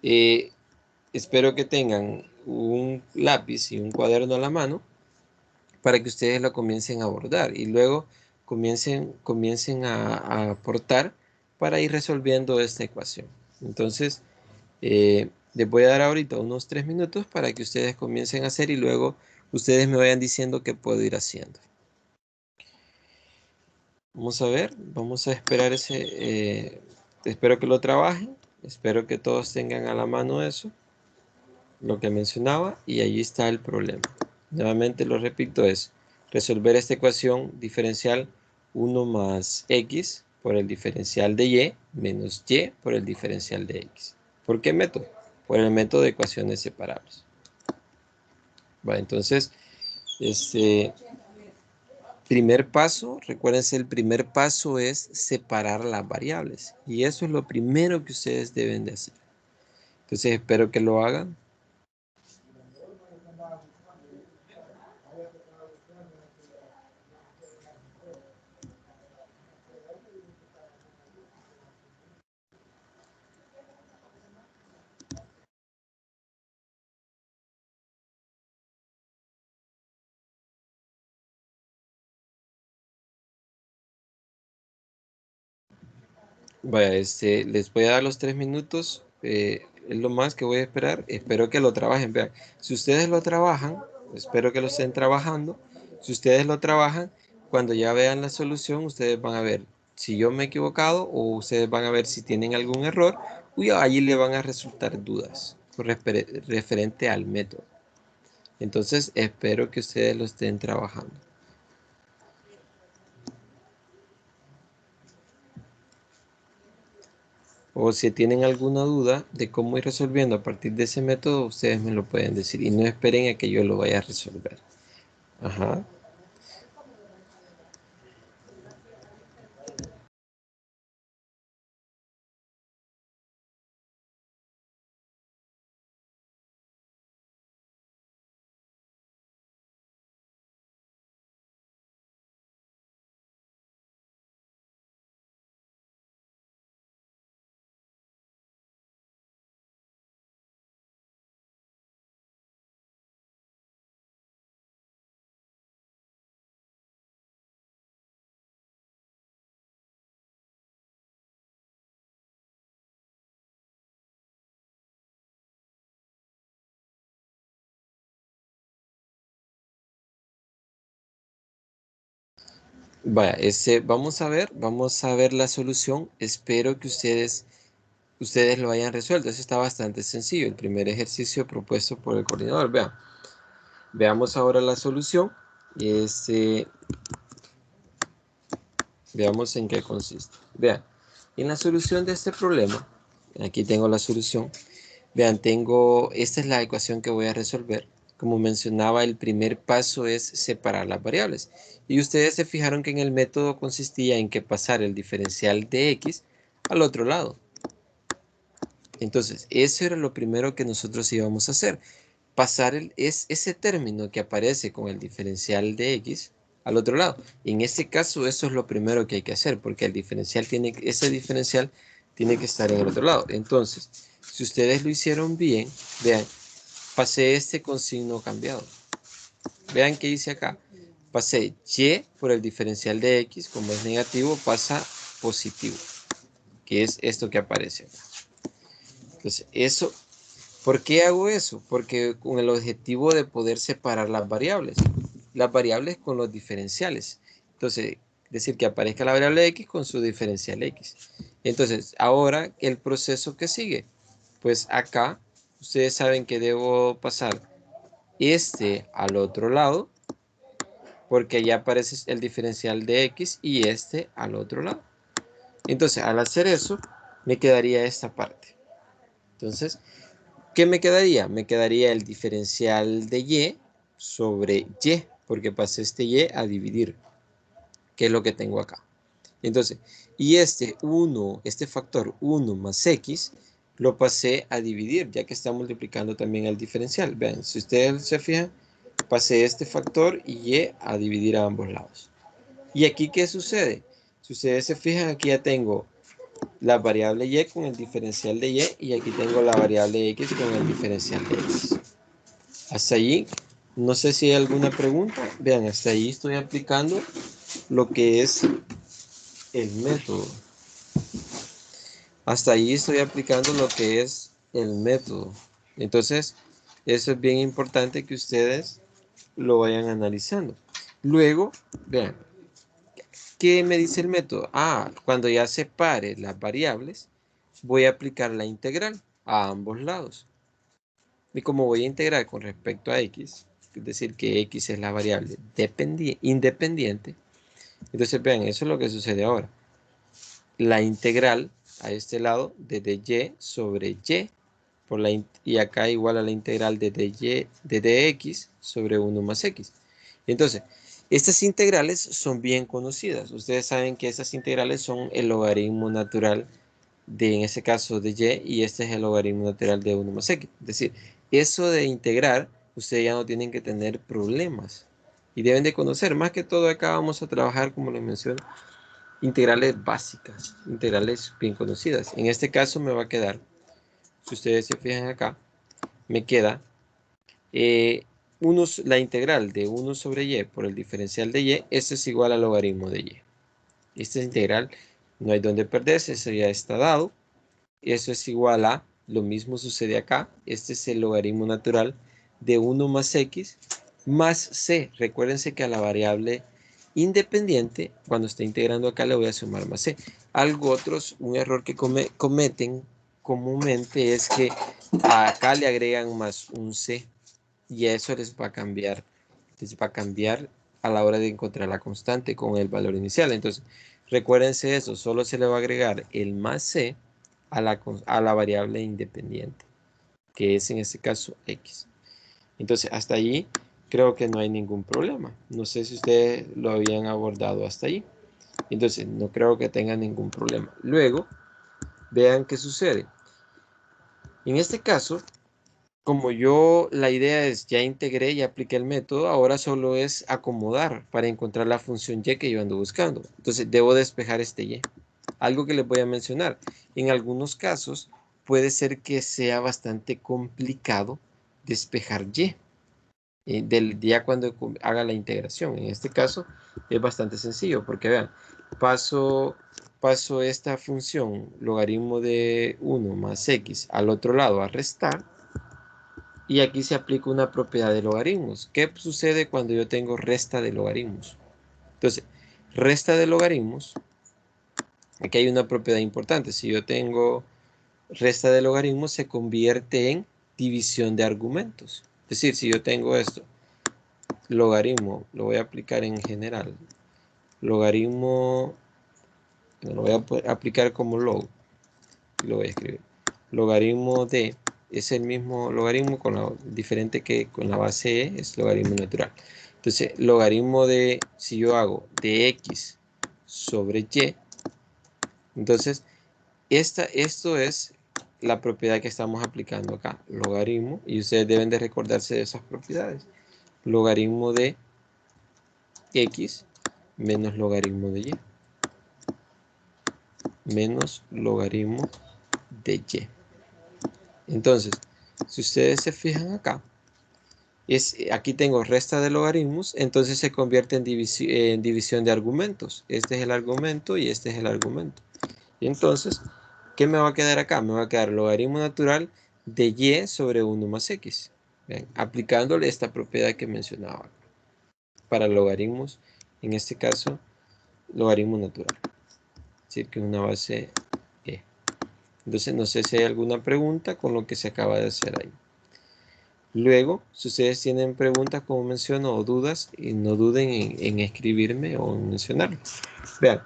Speaker 1: espero que tengan un lápiz y un cuaderno a la mano para que ustedes lo comiencen a abordar y luego comiencen a aportar para ir resolviendo esta ecuación. Entonces, les voy a dar ahorita unos 3 minutos para que ustedes comiencen a hacer y luego ustedes me vayan diciendo qué puedo ir haciendo. Vamos a ver, vamos a esperar espero que lo trabajen, espero que todos tengan a la mano eso, lo que mencionaba, y allí está el problema. Nuevamente lo repito, es resolver esta ecuación diferencial 1 más x por el diferencial de y menos y por el diferencial de x. ¿Por qué método? Por el método de ecuaciones separables. Vale, entonces, primer paso, recuérdense, el primer paso es separar las variables. Y eso es lo primero que ustedes deben de hacer. Entonces, espero que lo hagan. Vaya, les voy a dar los 3 minutos. Es lo más que voy a esperar. Espero que lo trabajen. Vean, si ustedes lo trabajan, espero que lo estén trabajando. Si ustedes lo trabajan, cuando ya vean la solución, ustedes van a ver si yo me he equivocado o ustedes van a ver si tienen algún error y allí le van a resultar dudas referente al método. Entonces, espero que ustedes lo estén trabajando. O si tienen alguna duda de cómo ir resolviendo a partir de ese método, ustedes me lo pueden decir y no esperen a que yo lo vaya a resolver. Ajá. Vaya, vamos a ver la solución. Espero que ustedes lo hayan resuelto. Eso está bastante sencillo. El primer ejercicio propuesto por el coordinador. Vean, veamos ahora la solución. Veamos en qué consiste. Vean, en la solución de este problema, aquí tengo la solución. Vean, esta es la ecuación que voy a resolver. Como mencionaba, el primer paso es separar las variables. Y ustedes se fijaron que en el método consistía en que pasar el diferencial de x al otro lado. Entonces, eso era lo primero que nosotros íbamos a hacer. Pasar ese término que aparece con el diferencial de x al otro lado. En este caso, eso es lo primero que hay que hacer, porque ese diferencial tiene que estar en el otro lado. Entonces, si ustedes lo hicieron bien, vean, pasé este con signo cambiado. Vean qué hice acá. Pasé y por el diferencial de x, como es negativo, pasa positivo, que es esto que aparece acá. Entonces, ¿por qué hago eso? Porque con el objetivo de poder separar las variables con los diferenciales. Entonces, decir que aparezca la variable x con su diferencial x. Entonces, ahora el proceso que sigue. Pues acá, ustedes saben que debo pasar este al otro lado, porque allá aparece el diferencial de x y este al otro lado. Entonces, al hacer eso, me quedaría esta parte. Entonces, ¿qué me quedaría? Me quedaría el diferencial de y sobre y, porque pasé este y a dividir, que es lo que tengo acá. Entonces, y este factor 1 más x, lo pasé a dividir, ya que está multiplicando también el diferencial. Vean, si ustedes se fijan, pasé este factor y a dividir a ambos lados. ¿Y aquí qué sucede? Si ustedes se fijan, aquí ya tengo la variable y con el diferencial de y aquí tengo la variable x con el diferencial de x. Hasta allí, no sé si hay alguna pregunta. Vean, hasta ahí estoy aplicando lo que es el método. Hasta ahí estoy aplicando lo que es el método. Entonces, eso es bien importante que ustedes lo vayan analizando. Luego, vean, ¿qué me dice el método? Cuando ya separe las variables, voy a aplicar la integral a ambos lados. Y como voy a integrar con respecto a x, es decir, que x es la variable independiente, entonces vean, eso es lo que sucede ahora. La integral a este lado de y sobre y, y acá igual a la integral de dx sobre 1 más x. Entonces, estas integrales son bien conocidas. Ustedes saben que estas integrales son el logaritmo natural en ese caso de y este es el logaritmo natural de 1 más x. Es decir, eso de integrar, ustedes ya no tienen que tener problemas y deben de conocer. Más que todo acá vamos a trabajar, como les menciono, integrales básicas, integrales bien conocidas. En este caso me va a quedar, si ustedes se fijan acá, me queda la integral de 1 sobre y por el diferencial de y, esto es igual al logaritmo de y. Esta integral no hay donde perderse, eso ya está dado. Eso es igual lo mismo sucede acá, este es el logaritmo natural de 1 más x más c. Recuérdense que a la variable independiente, cuando esté integrando acá, le voy a sumar más c. Algo otros, un error que cometen comúnmente es que acá le agregan más un c y eso les va a cambiar a la hora de encontrar la constante con el valor inicial. Entonces, recuérdense eso, solo se le va a agregar el más c a la variable independiente, que es en este caso x. Entonces, hasta allí creo que no hay ningún problema. No sé si ustedes lo habían abordado hasta allí. Entonces, no creo que tengan ningún problema. Luego, vean qué sucede. En este caso, como yo, la idea es, ya integré, ya apliqué el método, ahora solo es acomodar para encontrar la función y que yo ando buscando. Entonces, debo despejar este y. Algo que les voy a mencionar. En algunos casos, puede ser que sea bastante complicado despejar y. Del día cuando haga la integración. En este caso es bastante sencillo porque vean, paso esta función logaritmo de 1 más x al otro lado a restar y aquí se aplica una propiedad de logaritmos. ¿Qué sucede cuando yo tengo resta de logaritmos? Entonces, resta de logaritmos, aquí hay una propiedad importante. Si yo tengo resta de logaritmos se convierte en división de argumentos. Es decir, si yo tengo esto, logaritmo, lo voy a aplicar en general. Logaritmo, lo voy a aplicar como log. Lo voy a escribir. Logaritmo de, es el mismo logaritmo con la diferente que con la base e, es logaritmo natural. Entonces, logaritmo de, si yo hago de x sobre y, entonces, esto es la propiedad que estamos aplicando acá, logaritmo, y ustedes deben de recordarse de esas propiedades. Logaritmo de x menos logaritmo de y menos logaritmo de y. Entonces, si ustedes se fijan acá, aquí tengo resta de logaritmos, entonces se convierte en división de argumentos. Este es el argumento y este es el argumento. Y entonces, ¿qué me va a quedar acá? Me va a quedar logaritmo natural de y sobre 1 más x. Vean, aplicándole esta propiedad que mencionaba para logaritmos, en este caso, logaritmo natural. Es decir, que es una base e. Entonces, no sé si hay alguna pregunta con lo que se acaba de hacer ahí. Luego, si ustedes tienen preguntas, como menciono, o dudas, no duden en escribirme o en mencionarlo. Vean,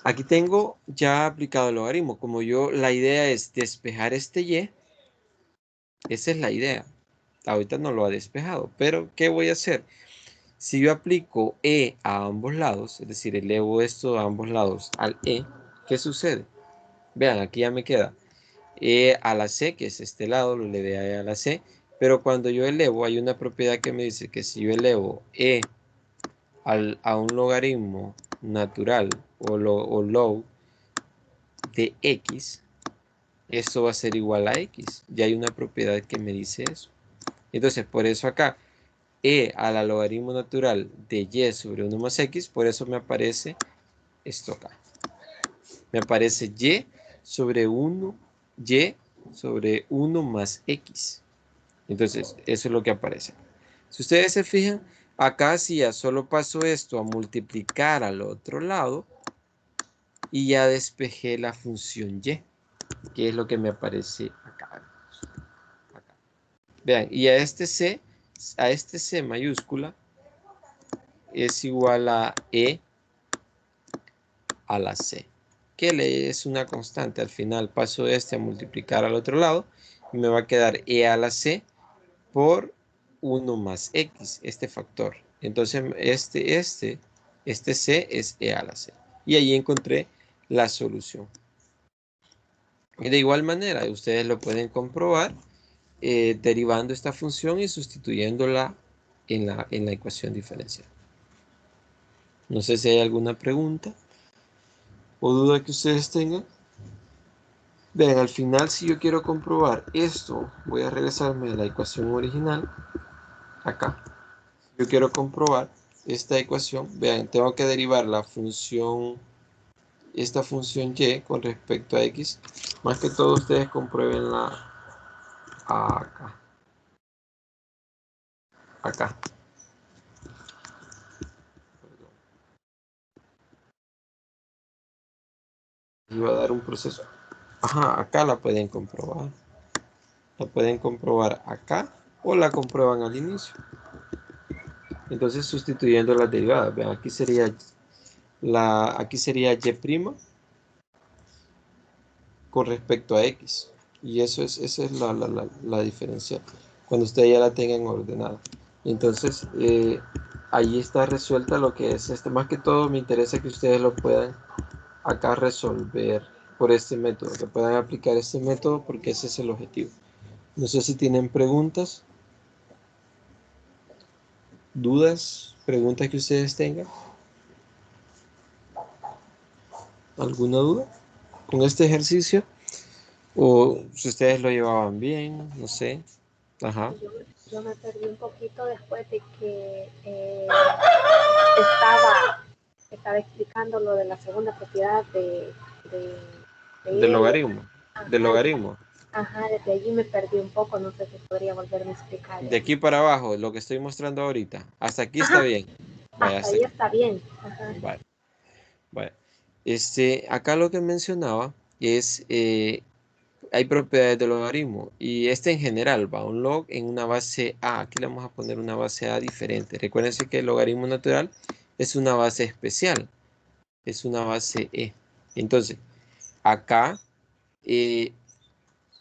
Speaker 1: aquí tengo ya aplicado el logaritmo. Como la idea es despejar este y, esa es la idea. Ahorita no lo ha despejado, pero ¿qué voy a hacer? Si yo aplico e a ambos lados, es decir, elevo esto a ambos lados al e, ¿qué sucede? Vean, aquí ya me queda e a la c, que es este lado, lo elevé a e a la c, pero cuando yo elevo, hay una propiedad que me dice que si yo elevo e a un logaritmo natural o log de x, esto va a ser igual a x. Ya hay una propiedad que me dice eso. Entonces, por eso acá, e a la logaritmo natural de y sobre 1 más x, por eso me aparece esto acá. Me aparece y sobre 1 más x. Entonces, eso es lo que aparece. Si ustedes se fijan, acá si ya solo paso esto a multiplicar al otro lado y ya despejé la función y, que es lo que me aparece acá. Vean, y a este c mayúscula es igual a e a la c, que es una constante. Al final paso este a multiplicar al otro lado y me va a quedar e a la c por 1 más x, este factor. Entonces este c es e a la c. Y ahí encontré la solución. Y de igual manera, ustedes lo pueden comprobar derivando esta función y sustituyéndola en la ecuación diferencial. No sé si hay alguna pregunta o duda que ustedes tengan. Vean, al final, si yo quiero comprobar esto, voy a regresarme a la ecuación original, acá. Yo quiero comprobar esta ecuación. Vean, tengo que derivar esta función y con respecto a x. Más que todo, ustedes compruébenla acá. Acá. iba a dar un proceso. Ajá, acá la pueden comprobar. La pueden comprobar acá o la comprueban al inicio. Entonces, sustituyendo las derivadas, vean, aquí sería y' con respecto a x. Y esa es la diferencia. Cuando ustedes ya la tengan ordenada. Entonces, ahí está resuelta lo que es esto. Más que todo, me interesa que ustedes lo puedan acá resolver por este método. Que puedan aplicar este método porque ese es el objetivo. No sé si tienen preguntas, dudas, preguntas que ustedes tengan. ¿Alguna duda con este ejercicio? O si ustedes lo llevaban bien, no sé. Ajá.
Speaker 4: Yo me perdí un poquito después de que estaba explicando lo de la segunda propiedad
Speaker 1: Del
Speaker 4: de
Speaker 1: logaritmo. Del
Speaker 4: ajá,
Speaker 1: logaritmo.
Speaker 4: ajá, desde allí me perdí un poco, no sé si podría volverme a explicar.
Speaker 1: De aquí para abajo, lo que estoy mostrando ahorita. Hasta aquí está
Speaker 4: Ajá,
Speaker 1: bien. Vaya,
Speaker 4: hasta
Speaker 1: hasta
Speaker 4: ahí
Speaker 1: aquí.
Speaker 4: está bien. Ajá.
Speaker 1: Vale, vale. Acá lo que mencionaba es, hay propiedades del logaritmo. Y en general va un log en una base A. Aquí le vamos a poner una base A diferente. Recuérdense que el logaritmo natural es una base especial. Es una base E. Entonces, acá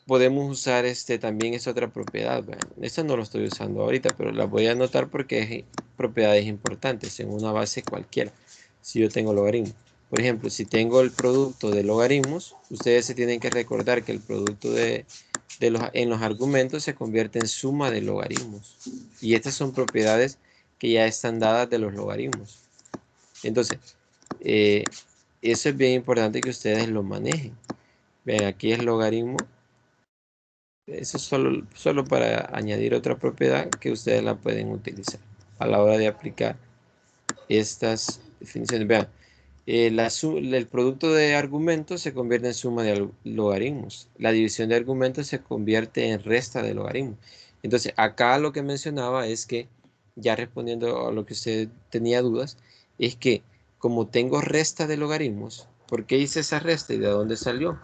Speaker 1: podemos usar también es otra propiedad. Vean. Esta no lo estoy usando ahorita, pero la voy a anotar porque es propiedades importantes en una base cualquiera. Si yo tengo logaritmo. Por ejemplo, si tengo el producto de logaritmos, ustedes se tienen que recordar que el producto en los argumentos se convierte en suma de logaritmos. Y estas son propiedades que ya están dadas de los logaritmos. Entonces, eso es bien importante que ustedes lo manejen. Vean, aquí es logaritmo. Eso es solo para añadir otra propiedad que ustedes la pueden utilizar a la hora de aplicar estas definiciones. Vean, el producto de argumentos se convierte en suma de logaritmos. La división de argumentos se convierte en resta de logaritmos. Entonces, acá lo que mencionaba es que, ya respondiendo a lo que usted tenía dudas, es que como tengo resta de logaritmos, ¿por qué hice esa resta y de dónde salió?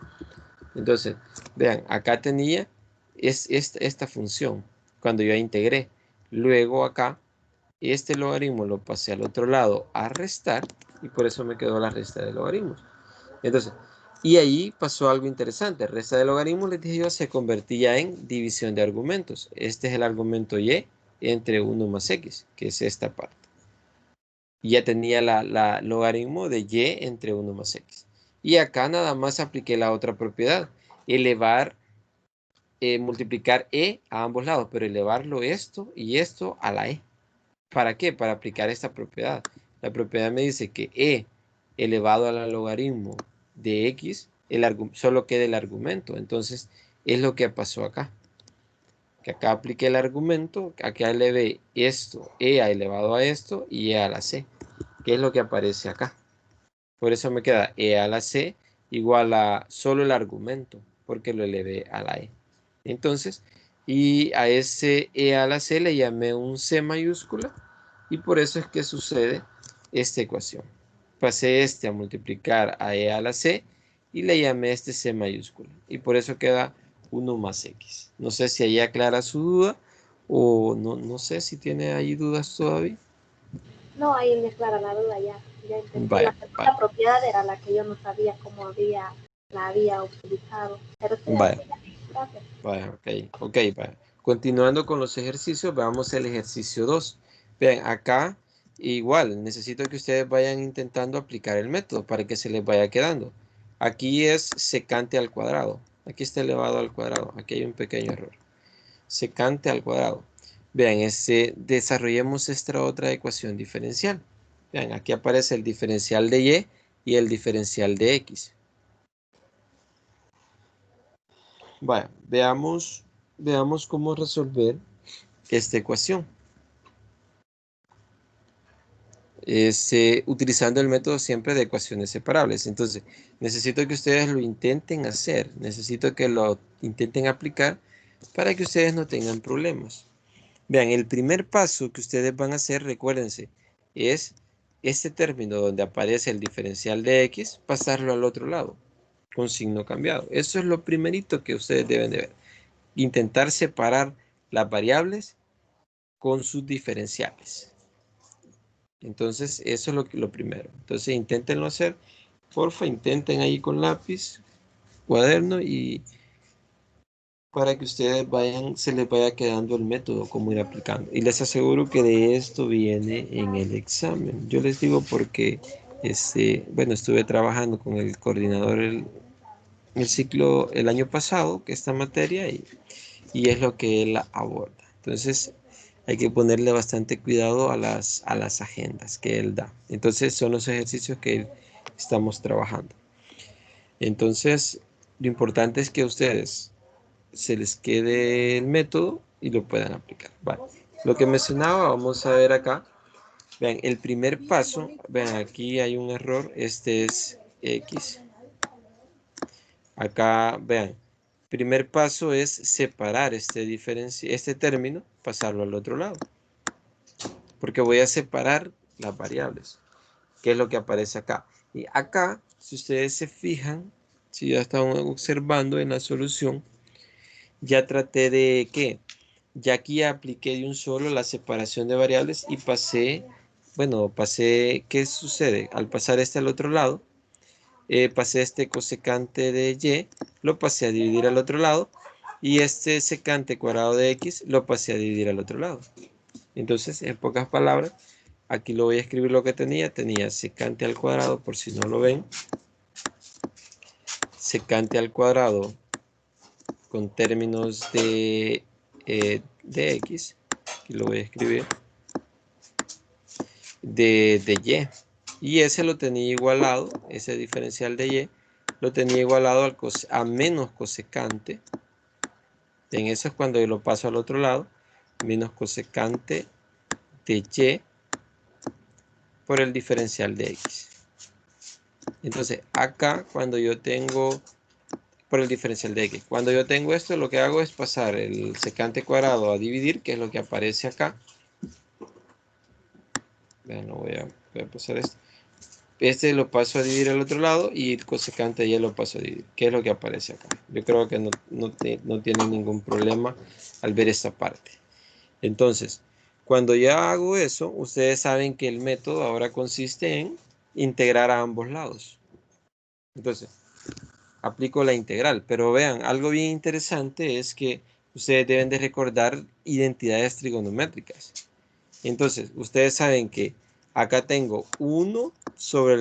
Speaker 1: Entonces, vean, acá tenía esta función cuando yo integré. Luego acá, este logaritmo lo pasé al otro lado a restar y por eso me quedó la resta de logaritmos. Entonces, y ahí pasó algo interesante. Resta de logaritmos, les dije yo, se convertía en división de argumentos. Este es el argumento y entre 1 más x, que es esta parte. Y ya tenía la logaritmo de y entre 1 más x. Y acá nada más apliqué la otra propiedad. Elevar, multiplicar a ambos lados, pero elevarlo esto y esto a la e. ¿Para qué? Para aplicar esta propiedad. La propiedad me dice que elevado al logaritmo de x, solo queda el argumento. Entonces, es lo que pasó acá. Que acá apliqué el argumento, acá elevé esto, elevado a esto y a la c. ¿Qué es lo que aparece acá? Por eso me queda a la c igual a solo el argumento, porque lo elevé a la e. Entonces, y a ese a la c le llamé un c mayúscula, y por eso es que sucede esta ecuación. Pasé a multiplicar a a la c, y le llamé c mayúscula. Y por eso queda 1 más x. No sé si ahí aclara su duda, o no sé si tiene ahí dudas todavía.
Speaker 4: No, ahí me aclara la duda ya. Ya entendí.
Speaker 1: Vaya,
Speaker 4: La segunda propiedad era la que yo no sabía cómo la había utilizado. Pero estoy
Speaker 1: vaya.
Speaker 4: gracias.
Speaker 1: Vaya, ok, vaya. Continuando con los ejercicios, veamos el ejercicio 2. Vean, acá igual, necesito que ustedes vayan intentando aplicar el método para que se les vaya quedando. Aquí es secante al cuadrado. Aquí está elevado al cuadrado. Aquí hay un pequeño error. Secante al cuadrado. Vean, desarrollemos esta otra ecuación diferencial. Vean, aquí aparece el diferencial de y el diferencial de x. Vaya, veamos cómo resolver esta ecuación. Utilizando el método siempre de ecuaciones separables. Entonces, necesito que ustedes lo intenten hacer. Necesito que lo intenten aplicar para que ustedes no tengan problemas. Vean, el primer paso que ustedes van a hacer, recuérdense, es este término donde aparece el diferencial de x, pasarlo al otro lado. con signo cambiado. Eso es lo primerito que ustedes deben de ver. Intentar separar las variables con sus diferenciales. Entonces, eso es lo primero. Entonces, inténtenlo hacer. Porfa, intenten ahí con lápiz, cuaderno y para que ustedes vayan, se les vaya quedando el método, cómo ir aplicando. Y les aseguro que de esto viene en el examen. Yo les digo porque, bueno, estuve trabajando con el coordinador el ciclo el año pasado, que esta materia, y es lo que él aborda. Entonces, hay que ponerle bastante cuidado a las agendas que él da. Entonces, son los ejercicios que estamos trabajando. Entonces, lo importante es que a ustedes se les quede el método y lo puedan aplicar. Vale. Lo que mencionaba, vamos a ver acá. Vean, el primer paso, vean, aquí hay un error. Este es X. Acá, vean, primer paso es separar este término, pasarlo al otro lado. Porque voy a separar las variables, que es lo que aparece acá. Y acá, si ustedes se fijan, si ya están observando en la solución, ya traté de, ¿qué? Ya aquí apliqué de un solo la separación de variables y pasé, ¿qué sucede? Al pasar este al otro lado, pasé este cosecante de y, lo pasé a dividir al otro lado, y este secante cuadrado de x lo pasé a dividir al otro lado. Entonces, en pocas palabras, aquí lo voy a escribir lo que tenía secante al cuadrado, por si no lo ven, secante al cuadrado con términos de x, aquí lo voy a escribir, de y. Y ese lo tenía igualado, ese diferencial de y, lo tenía igualado a menos cosecante. En eso es cuando yo lo paso al otro lado, menos cosecante de y por el diferencial de x. Entonces, acá cuando yo tengo, por el diferencial de x, cuando yo tengo esto, lo que hago es pasar el secante cuadrado a dividir, que es lo que aparece acá. Vean, voy a pasar esto. Este lo paso a dividir al otro lado y el cosecante de y lo paso a dividir, que es lo que aparece acá. Yo creo que no tienen ningún problema al ver esta parte. Entonces, cuando ya hago eso, ustedes saben que el método ahora consiste en integrar a ambos lados. Entonces, aplico la integral. Pero vean, algo bien interesante es que ustedes deben de recordar identidades trigonométricas. Entonces, ustedes saben que acá tengo 1 sobre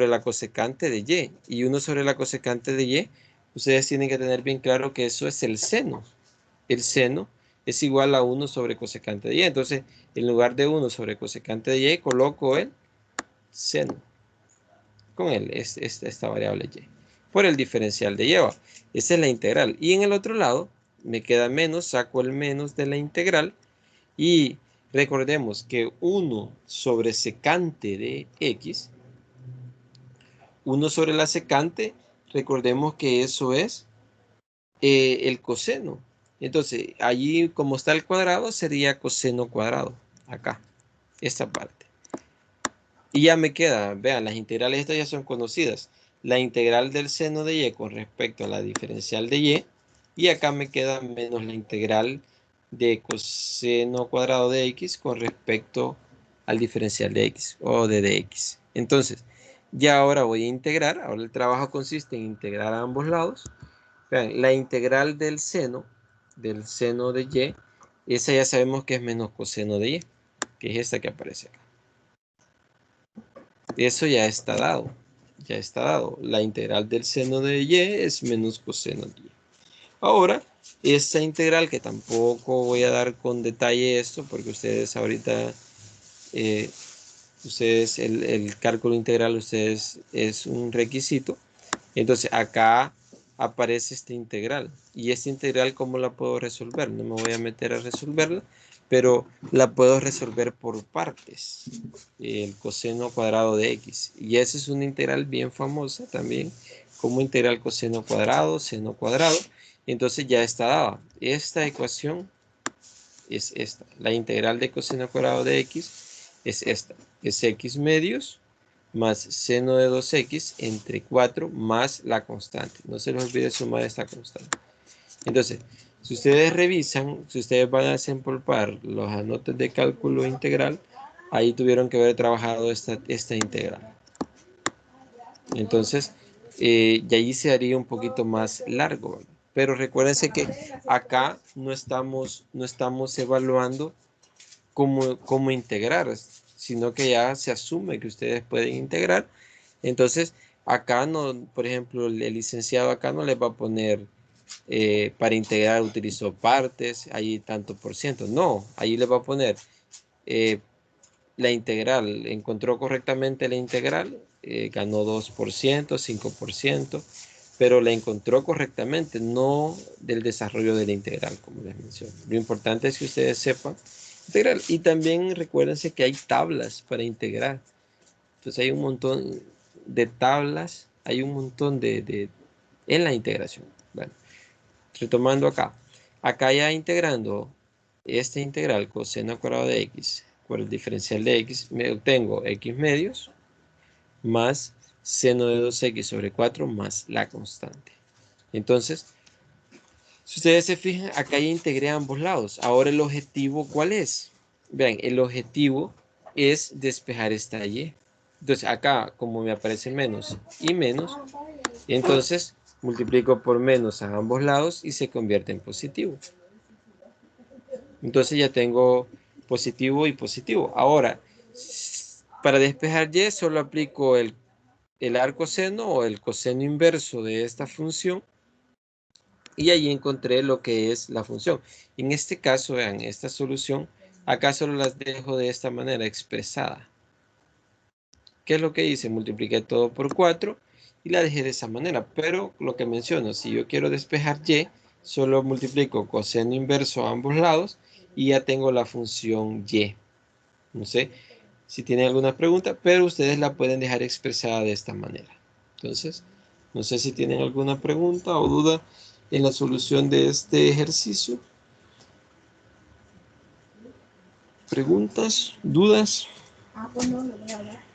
Speaker 1: la cosecante de y 1 sobre la cosecante de y. Ustedes tienen que tener bien claro que eso es el seno. El seno es igual a 1 sobre cosecante de y. Entonces, en lugar de 1 sobre cosecante de y, coloco el seno con esta variable y por el diferencial de y. Esa es la integral. Y en el otro lado, me queda menos, saco el menos de la integral y recordemos que 1 sobre secante de x, 1 sobre la secante, recordemos que eso es el coseno. Entonces, allí como está el cuadrado, sería coseno cuadrado. Acá, esta parte. Y ya me queda, vean, las integrales estas ya son conocidas. La integral del seno de y con respecto a la diferencial de y. Y acá me queda menos la integral de coseno cuadrado de x con respecto al diferencial de x o de dx. Entonces, ya ahora voy a integrar. Ahora el trabajo consiste en integrar a ambos lados. Vean, la integral del seno de y, esa ya sabemos que es menos coseno de y, que es esta que aparece acá. Eso ya está dado. Ya está dado. La integral del seno de y es menos coseno de y. Ahora, esta integral, que tampoco voy a dar con detalle esto, porque ustedes ahorita, el cálculo integral, ustedes es un requisito. Entonces, acá aparece esta integral. Y esta integral, ¿cómo la puedo resolver? No me voy a meter a resolverla, pero la puedo resolver por partes. El coseno cuadrado de x. Y esa es una integral bien famosa también, como integral coseno cuadrado, seno cuadrado. Entonces ya está dada. Esta ecuación es esta. La integral de coseno cuadrado de x es esta. Es x medios más seno de 2x entre 4 más la constante. No se les olvide sumar esta constante. Entonces, si ustedes revisan, si ustedes van a desempolvar los anotes de cálculo integral, ahí tuvieron que haber trabajado esta integral. Entonces, y ahí se haría un poquito más largo. Pero recuérdense que acá no estamos evaluando cómo integrar, sino que ya se asume que ustedes pueden integrar. Entonces, acá no, por ejemplo, el licenciado acá no les va a poner para integrar utilizó partes, ahí tanto por ciento. No, ahí les va a poner la integral, encontró correctamente la integral, ganó 2%, 5%, pero la encontró correctamente, no del desarrollo de la integral, como les menciono. Lo importante es que ustedes sepan integral. Y también recuérdense que hay tablas para integrar. Entonces hay un montón de tablas, hay un montón en la integración. Bueno, retomando acá. Acá ya integrando esta integral coseno cuadrado de x por el diferencial de x, me obtengo x medios más seno de 2x sobre 4 más la constante. Entonces, si ustedes se fijan, acá ya integré a ambos lados. Ahora el objetivo, ¿cuál es? Vean, el objetivo es despejar esta y. Entonces, acá, como me aparece menos y menos, entonces multiplico por menos a ambos lados y se convierte en positivo. Entonces ya tengo positivo y positivo. Ahora, para despejar y solo aplico el arco seno o el coseno inverso de esta función y ahí encontré lo que es la función. En este caso, vean, esta solución, acá solo las dejo de esta manera expresada. ¿Qué es lo que hice? Multipliqué todo por 4 y la dejé de esa manera. Pero lo que menciono, si yo quiero despejar y, solo multiplico coseno inverso a ambos lados y ya tengo la función y. No sé si tienen alguna pregunta, pero ustedes la pueden dejar expresada de esta manera. Entonces, no sé si tienen alguna pregunta o duda en la solución de este ejercicio. ¿Preguntas? ¿Dudas?
Speaker 4: Pues no, no voy a hablar.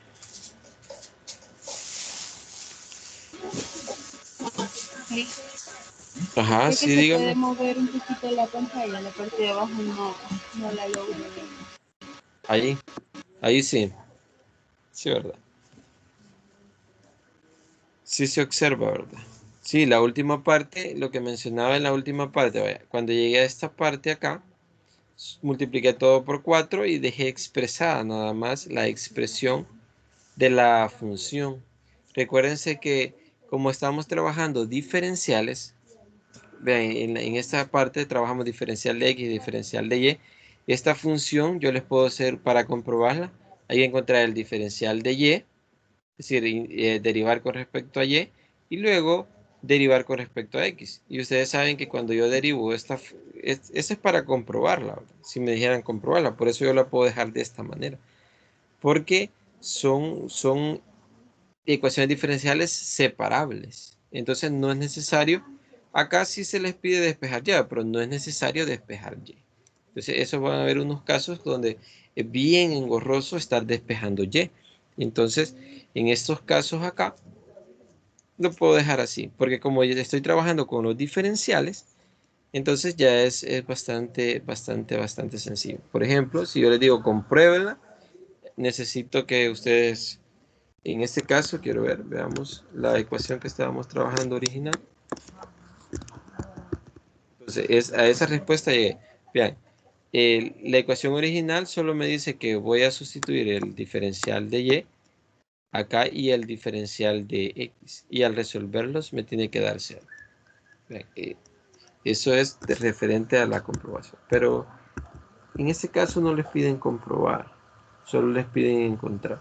Speaker 1: Ajá,
Speaker 2: Creo que
Speaker 1: sí,
Speaker 2: se puede
Speaker 1: dígame.
Speaker 2: mover un poquito la pantalla, la parte de abajo no la logro ver.
Speaker 1: Ahí sí. Sí, ¿verdad? Sí se observa, ¿verdad? Sí, la última parte, lo que mencionaba en la última parte, vaya, cuando llegué a esta parte acá, multipliqué todo por 4 y dejé expresada nada más la expresión de la función. Recuérdense que como estamos trabajando diferenciales, vean, en esta parte trabajamos diferencial de x y diferencial de y. Esta función yo les puedo hacer para comprobarla. Ahí encontrar el diferencial de y, es decir, derivar con respecto a y, y luego derivar con respecto a x. Y ustedes saben que cuando yo derivo esta, eso es para comprobarla, ¿verdad? Si me dijeran comprobarla, por eso yo la puedo dejar de esta manera. Porque son ecuaciones diferenciales separables. Entonces no es necesario, acá sí se les pide despejar ya, pero no es necesario despejar y. Entonces eso van a haber unos casos donde es bien engorroso estar despejando y. Entonces en estos casos acá lo puedo dejar así, porque como yo estoy trabajando con los diferenciales, entonces ya es bastante sencillo. Por ejemplo, si yo les digo compruébenla, necesito que ustedes, en este caso, quiero ver, veamos la ecuación que estábamos trabajando original. Entonces, a esa respuesta llegué. Vean, la ecuación original solo me dice que voy a sustituir el diferencial de y acá y el diferencial de x. Y al resolverlos me tiene que dar 0. Vean, eso es referente a la comprobación. Pero en este caso no les piden comprobar, solo les piden encontrar.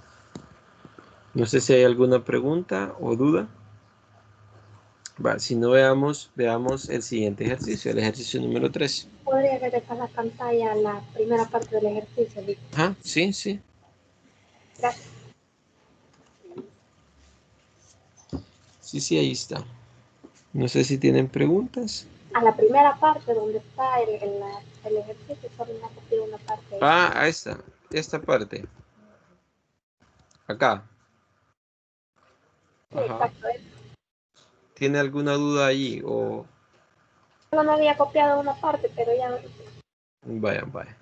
Speaker 1: No sé si hay alguna pregunta o duda. Va, si no veamos el siguiente ejercicio, el ejercicio número 3.
Speaker 4: Podría regresar a la pantalla la primera parte del ejercicio, ¿listo?
Speaker 1: Ajá, sí, sí.
Speaker 4: Gracias.
Speaker 1: Sí, ahí está. No sé si tienen preguntas.
Speaker 4: A la primera parte donde está el ejercicio, solo me ha copiado una parte.
Speaker 1: Ah, ahí está. Esta parte. Acá.
Speaker 4: Sí,
Speaker 1: Ajá.
Speaker 4: exacto.
Speaker 1: ¿Tiene alguna duda ahí? O
Speaker 4: Solo no había copiado una parte, pero ya.
Speaker 1: vaya, vaya.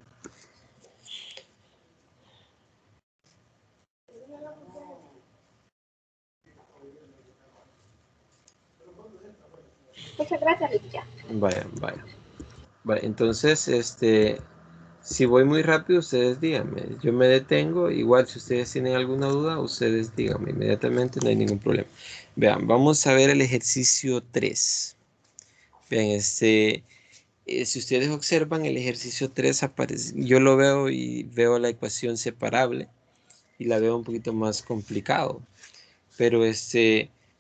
Speaker 4: Muchas gracias, Lidia.
Speaker 1: Vaya, vaya. Vale, entonces, si voy muy rápido, ustedes díganme. Yo me detengo. Igual, si ustedes tienen alguna duda, ustedes díganme inmediatamente, no hay ningún problema. Vean, vamos a ver el ejercicio 3. Vean, si ustedes observan el ejercicio 3, aparece, yo lo veo y veo la ecuación separable y la veo un poquito más complicado. Pero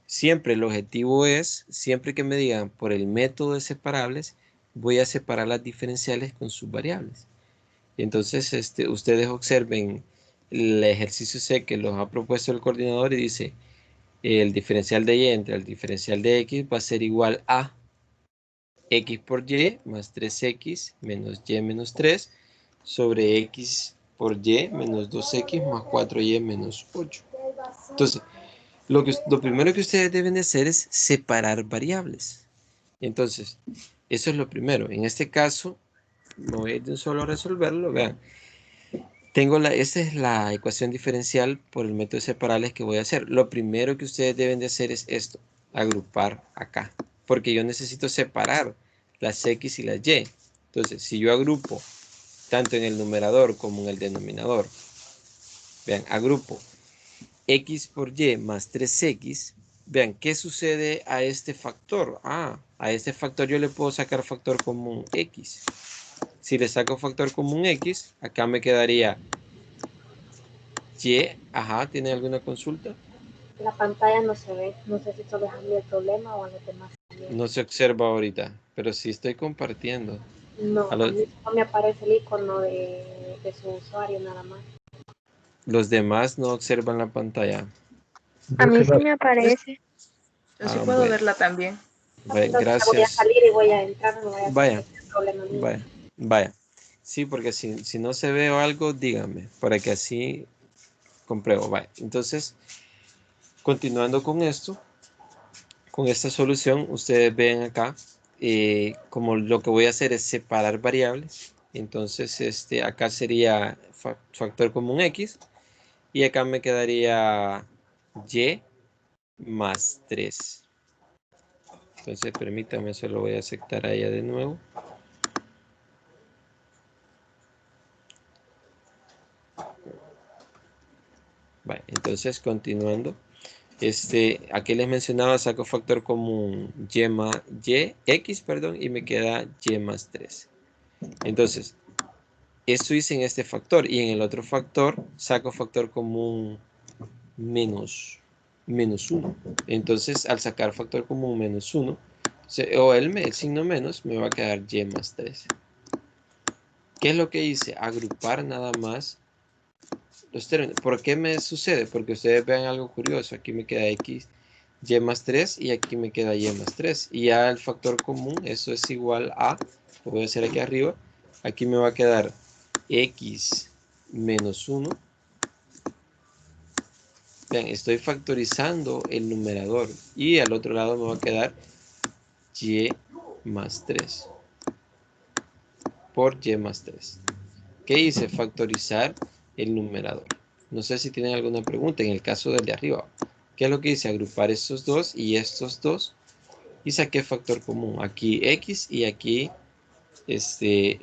Speaker 1: siempre el objetivo es, siempre que me digan por el método de separables, voy a separar las diferenciales con sus variables. Y entonces ustedes observen el ejercicio C que los ha propuesto el coordinador y dice, el diferencial de Y entre el diferencial de X va a ser igual a X por Y más 3X menos Y menos 3 sobre X por Y menos 2X más 4Y menos 8. Entonces, lo primero que ustedes deben de hacer es separar variables. Entonces, eso es lo primero. En este caso, no voy a ir de un solo a resolverlo. Vean, esta es la ecuación diferencial por el método de separables que voy a hacer. Lo primero que ustedes deben de hacer es esto, agrupar acá. Porque yo necesito separar las X y las Y. Entonces, si yo agrupo tanto en el numerador como en el denominador, vean, agrupo X por Y más 3X, vean, ¿qué sucede a este factor? A este factor yo le puedo sacar factor común X. Si le saco factor común X, acá me quedaría Y. Ajá, ¿tiene alguna consulta?
Speaker 4: La pantalla no se ve. No sé si solo es a mí el problema o a los demás también.
Speaker 1: No se observa ahorita, pero sí estoy compartiendo.
Speaker 4: No,
Speaker 1: A
Speaker 4: a
Speaker 1: los,
Speaker 4: mí solo me aparece el icono de su usuario nada más.
Speaker 1: los demás no observan la pantalla.
Speaker 4: A
Speaker 3: Yo
Speaker 4: mí
Speaker 3: sí
Speaker 4: sí
Speaker 3: la,
Speaker 4: me aparece.
Speaker 5: Yo sí puedo
Speaker 1: Bueno,
Speaker 5: verla también.
Speaker 4: Pues
Speaker 1: bueno,
Speaker 4: entonces me voy a
Speaker 1: gracias.
Speaker 4: salir y voy a entrar, no voy a hacer que
Speaker 1: Vaya,
Speaker 4: sea problema mío.
Speaker 1: vaya, vaya. Sí, porque si no se ve algo, díganme, para que así compruebo. Vaya, entonces, continuando con esto, con esta solución, ustedes ven acá, como lo que voy a hacer es separar variables. Entonces, acá sería factor común X y acá me quedaría Y más 3. Entonces, permítame, solo voy a aceptar a ella de nuevo. Vale, entonces, continuando. Aquí les mencionaba, saco factor común X, perdón, y me queda Y más 3. Entonces, esto hice en este factor y en el otro factor saco factor común menos 1. Entonces, al sacar factor común menos 1, o el signo menos, me va a quedar Y más 3. ¿Qué es lo que hice? Agrupar nada más los términos. ¿Por qué me sucede? Porque ustedes vean algo curioso. Aquí me queda X, Y más 3 y aquí me queda Y más 3. Y ya el factor común, eso es igual a, lo voy a hacer aquí arriba, aquí me va a quedar X menos 1. Vean, estoy factorizando el numerador y al otro lado me va a quedar Y más 3 por Y más 3. ¿Qué hice? Factorizar el numerador. No sé si tienen alguna pregunta en el caso del de arriba. ¿Qué es lo que hice? Agrupar estos dos y estos dos y saqué factor común. Aquí X y aquí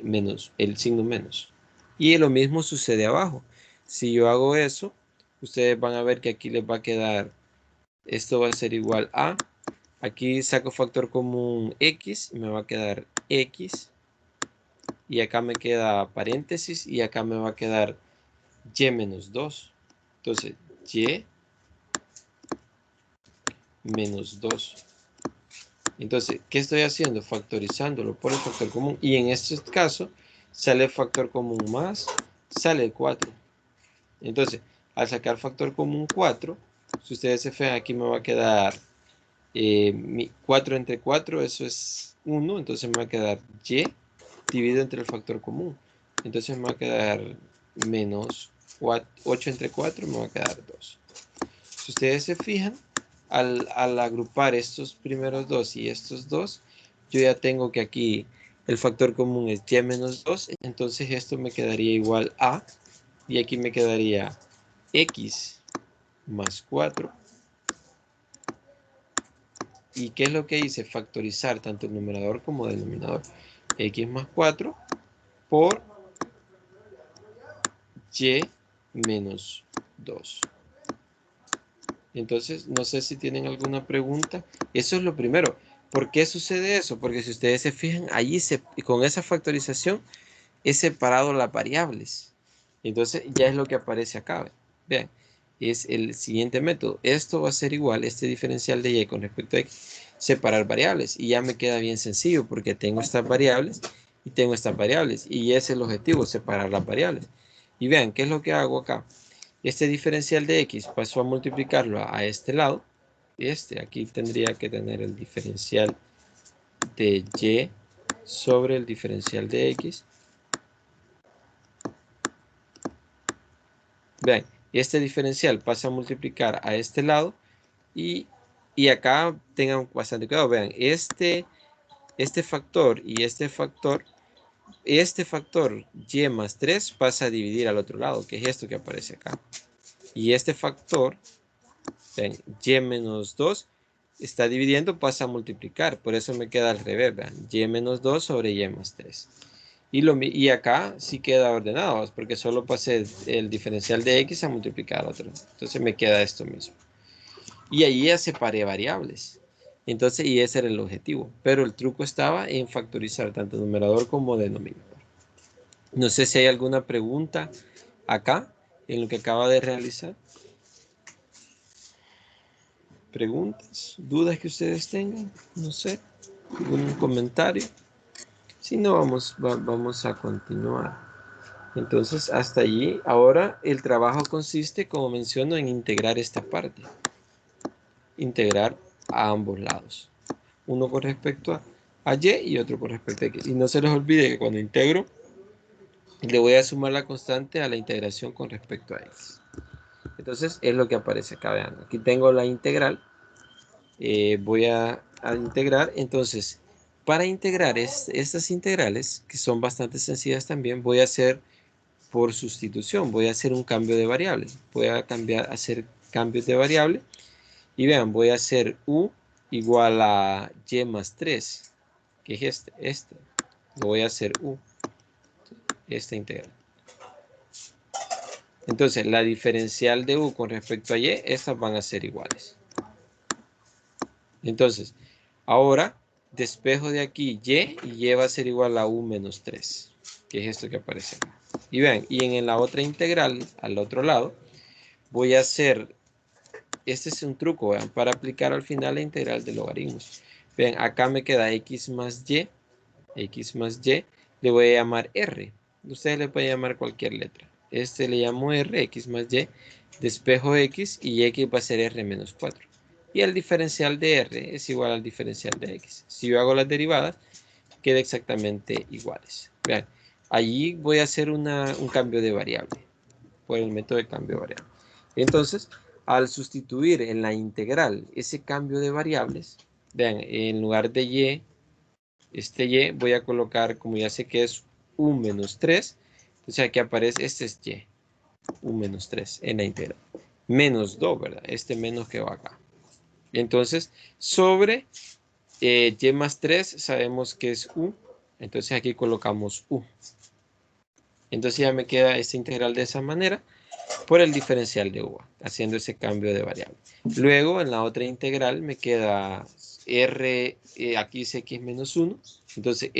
Speaker 1: menos, el signo menos. Y lo mismo sucede abajo. Si yo hago eso, ustedes van a ver que aquí les va a quedar, esto va a ser igual a, aquí saco factor común X, me va a quedar X, y acá me queda paréntesis, y acá me va a quedar Y menos 2. Entonces, Y menos 2. Entonces, ¿qué estoy haciendo? Factorizándolo por el factor común. Y en este caso, sale el factor común más, sale el 4. Entonces, al sacar factor común 4, si ustedes se fijan, aquí me va a quedar 4 entre 4, eso es 1. Entonces me va a quedar Y dividido entre el factor común. Entonces me va a quedar menos 8 entre 4, me va a quedar 2. Si ustedes se fijan, al agrupar estos primeros dos y estos dos, yo ya tengo que aquí el factor común es y menos 2, entonces esto me quedaría igual a, y aquí me quedaría x más 4. ¿Y qué es lo que hice? Factorizar tanto el numerador como el denominador. X más 4 por y menos 2. Entonces, no sé si tienen alguna pregunta. Eso es lo primero. ¿Por qué sucede eso? Porque si ustedes se fijan, allí con esa factorización he separado las variables. Entonces, ya es lo que aparece acá. Vean, es el siguiente método. Esto va a ser igual, este diferencial de y con respecto a x, separar variables. Y ya me queda bien sencillo porque tengo estas variables y tengo estas variables. Y ese es el objetivo, separar las variables. Y vean, ¿qué es lo que hago acá? Este diferencial de x paso a multiplicarlo a este lado. Aquí tendría que tener el diferencial de y sobre el diferencial de x. Vean, este diferencial pasa a multiplicar a este lado y acá tengan bastante cuidado. Vean, este factor y este factor y más 3 pasa a dividir al otro lado, que es esto que aparece acá. Y este factor, vean, y menos 2 está dividiendo, pasa a multiplicar. Por eso me queda al revés, vean, y menos 2 sobre y más 3. Y acá sí queda ordenado, porque solo pasé el diferencial de x a multiplicar al otro. Entonces me queda esto mismo. Y ahí ya separé variables. Entonces, y ese era el objetivo. Pero el truco estaba en factorizar tanto numerador como denominador. No sé si hay alguna pregunta acá en lo que acaba de realizar. Preguntas, dudas que ustedes tengan, no sé, algún comentario. Si no, vamos a continuar. Entonces, hasta allí. Ahora el trabajo consiste, como menciono, en integrar esta parte. Integrar a ambos lados. Uno con respecto a y y otro con respecto a x. Y no se les olvide que cuando integro, le voy a sumar la constante a la integración con respecto a x. Entonces, es lo que aparece acá. Vean, aquí tengo la integral. Voy a integrar. Entonces, para integrar estas integrales, que son bastante sencillas también, voy a hacer por sustitución. Voy a hacer un cambio de variable. Voy a hacer cambios de variable. Y vean, voy a hacer u igual a y más 3, que es este. Lo voy a hacer u, esta integral. Entonces, la diferencial de u con respecto a y, estas van a ser iguales. Entonces, ahora despejo de aquí y va a ser igual a u menos 3, que es esto que aparece acá. Y vean, y en la otra integral, al otro lado, voy a hacer, este es un truco, vean, para aplicar al final la integral de logaritmos. Vean, acá me queda x más y, le voy a llamar r. Ustedes le pueden llamar cualquier letra. Este le llamo r, x más y, despejo x y x va a ser r menos 4. Y el diferencial de r es igual al diferencial de x. Si yo hago las derivadas, queda exactamente iguales. Vean, allí voy a hacer un cambio de variable, por el método de cambio de variable. Entonces, al sustituir en la integral ese cambio de variables, vean, en lugar de y, y voy a colocar, como ya sé que es u menos 3, entonces aquí aparece, este es y, u menos 3 en la integral. Menos 2, ¿verdad? Este menos que va acá. Entonces, sobre y más 3 sabemos que es u, entonces aquí colocamos u. Entonces ya me queda esta integral de esa manera por el diferencial de u, haciendo ese cambio de variable. Luego en la otra integral me queda r, aquí es x menos 1, entonces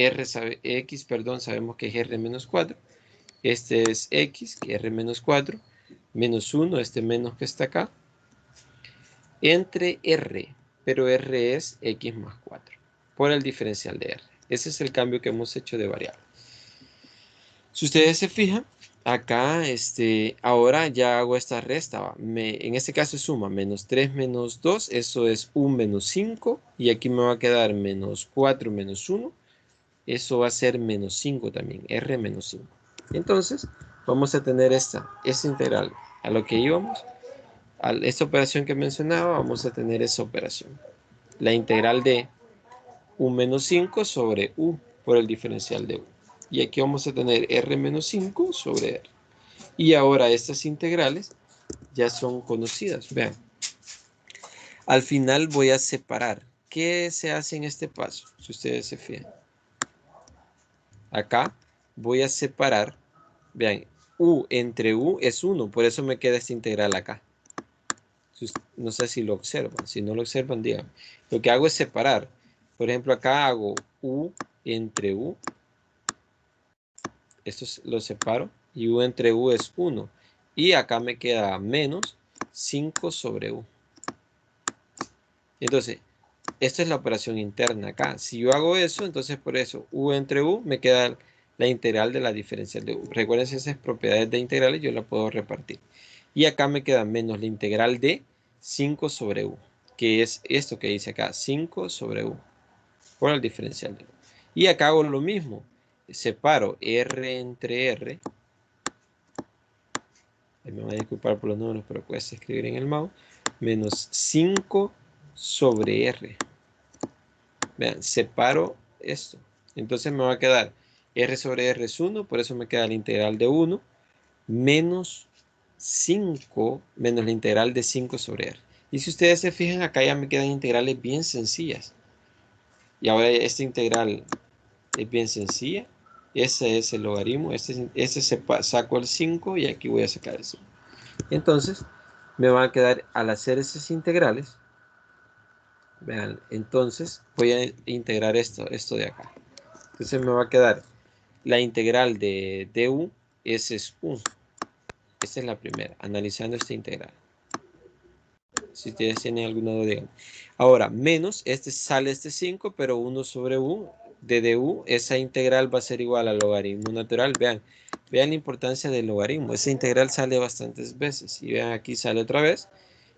Speaker 1: sabemos que es r menos 4. Este es x, que es r menos 4, menos 1, este menos que está acá, entre r, pero r es x más 4, por el diferencial de r. Ese es el cambio que hemos hecho de variable. Si ustedes se fijan, acá, ahora ya hago esta resta. En este caso es suma, menos 3 menos 2, eso es u menos 5, y aquí me va a quedar menos 4 menos 1, eso va a ser menos 5 también, r menos 5. Entonces, vamos a tener esta integral a lo que íbamos, esta operación que mencionaba, vamos a tener esa operación. La integral de u menos 5 sobre u por el diferencial de u. Y aquí vamos a tener r menos 5 sobre r. Y ahora estas integrales ya son conocidas. Vean. Al final voy a separar. ¿Qué se hace en este paso? Si ustedes se fijan. Acá voy a separar. Vean, u entre u es 1. Por eso me queda esta integral acá. No sé si lo observan. Si no lo observan, díganme. Lo que hago es separar. Por ejemplo, acá hago u entre u. Esto lo separo. Y u entre u es 1. Y acá me queda menos 5 sobre u. Entonces, esta es la operación interna acá. Si yo hago eso, entonces por eso u entre u me queda la integral de la diferencial de u. Recuerden esas propiedades de integrales, yo la puedo repartir. Y acá me queda menos la integral de 5 sobre u, que es esto que dice acá, 5 sobre u, por el diferencial de u. Y acá hago lo mismo. Separo r entre r. Me voy a disculpar por los números, pero puedes escribir en el mouse. Menos 5 sobre r. Vean, separo esto. Entonces me va a quedar r sobre r es 1, por eso me queda la integral de 1, menos 5, menos la integral de 5 sobre r. Y si ustedes se fijan, acá ya me quedan integrales bien sencillas. Y ahora esta integral es bien sencilla. Ese es el logaritmo. Saco el 5 y aquí voy a sacar el 5. Entonces, me van a quedar, al hacer esas integrales, vean, entonces voy a integrar esto de acá. Entonces me va a quedar la integral de du, ese es u. Esta es la primera, analizando esta integral. Si ustedes tienen alguna duda, digan. Ahora, menos, sale este 5, pero 1 sobre u de du, esa integral va a ser igual al logaritmo natural. Vean la importancia del logaritmo. Esa integral sale bastantes veces. Y vean, aquí sale otra vez.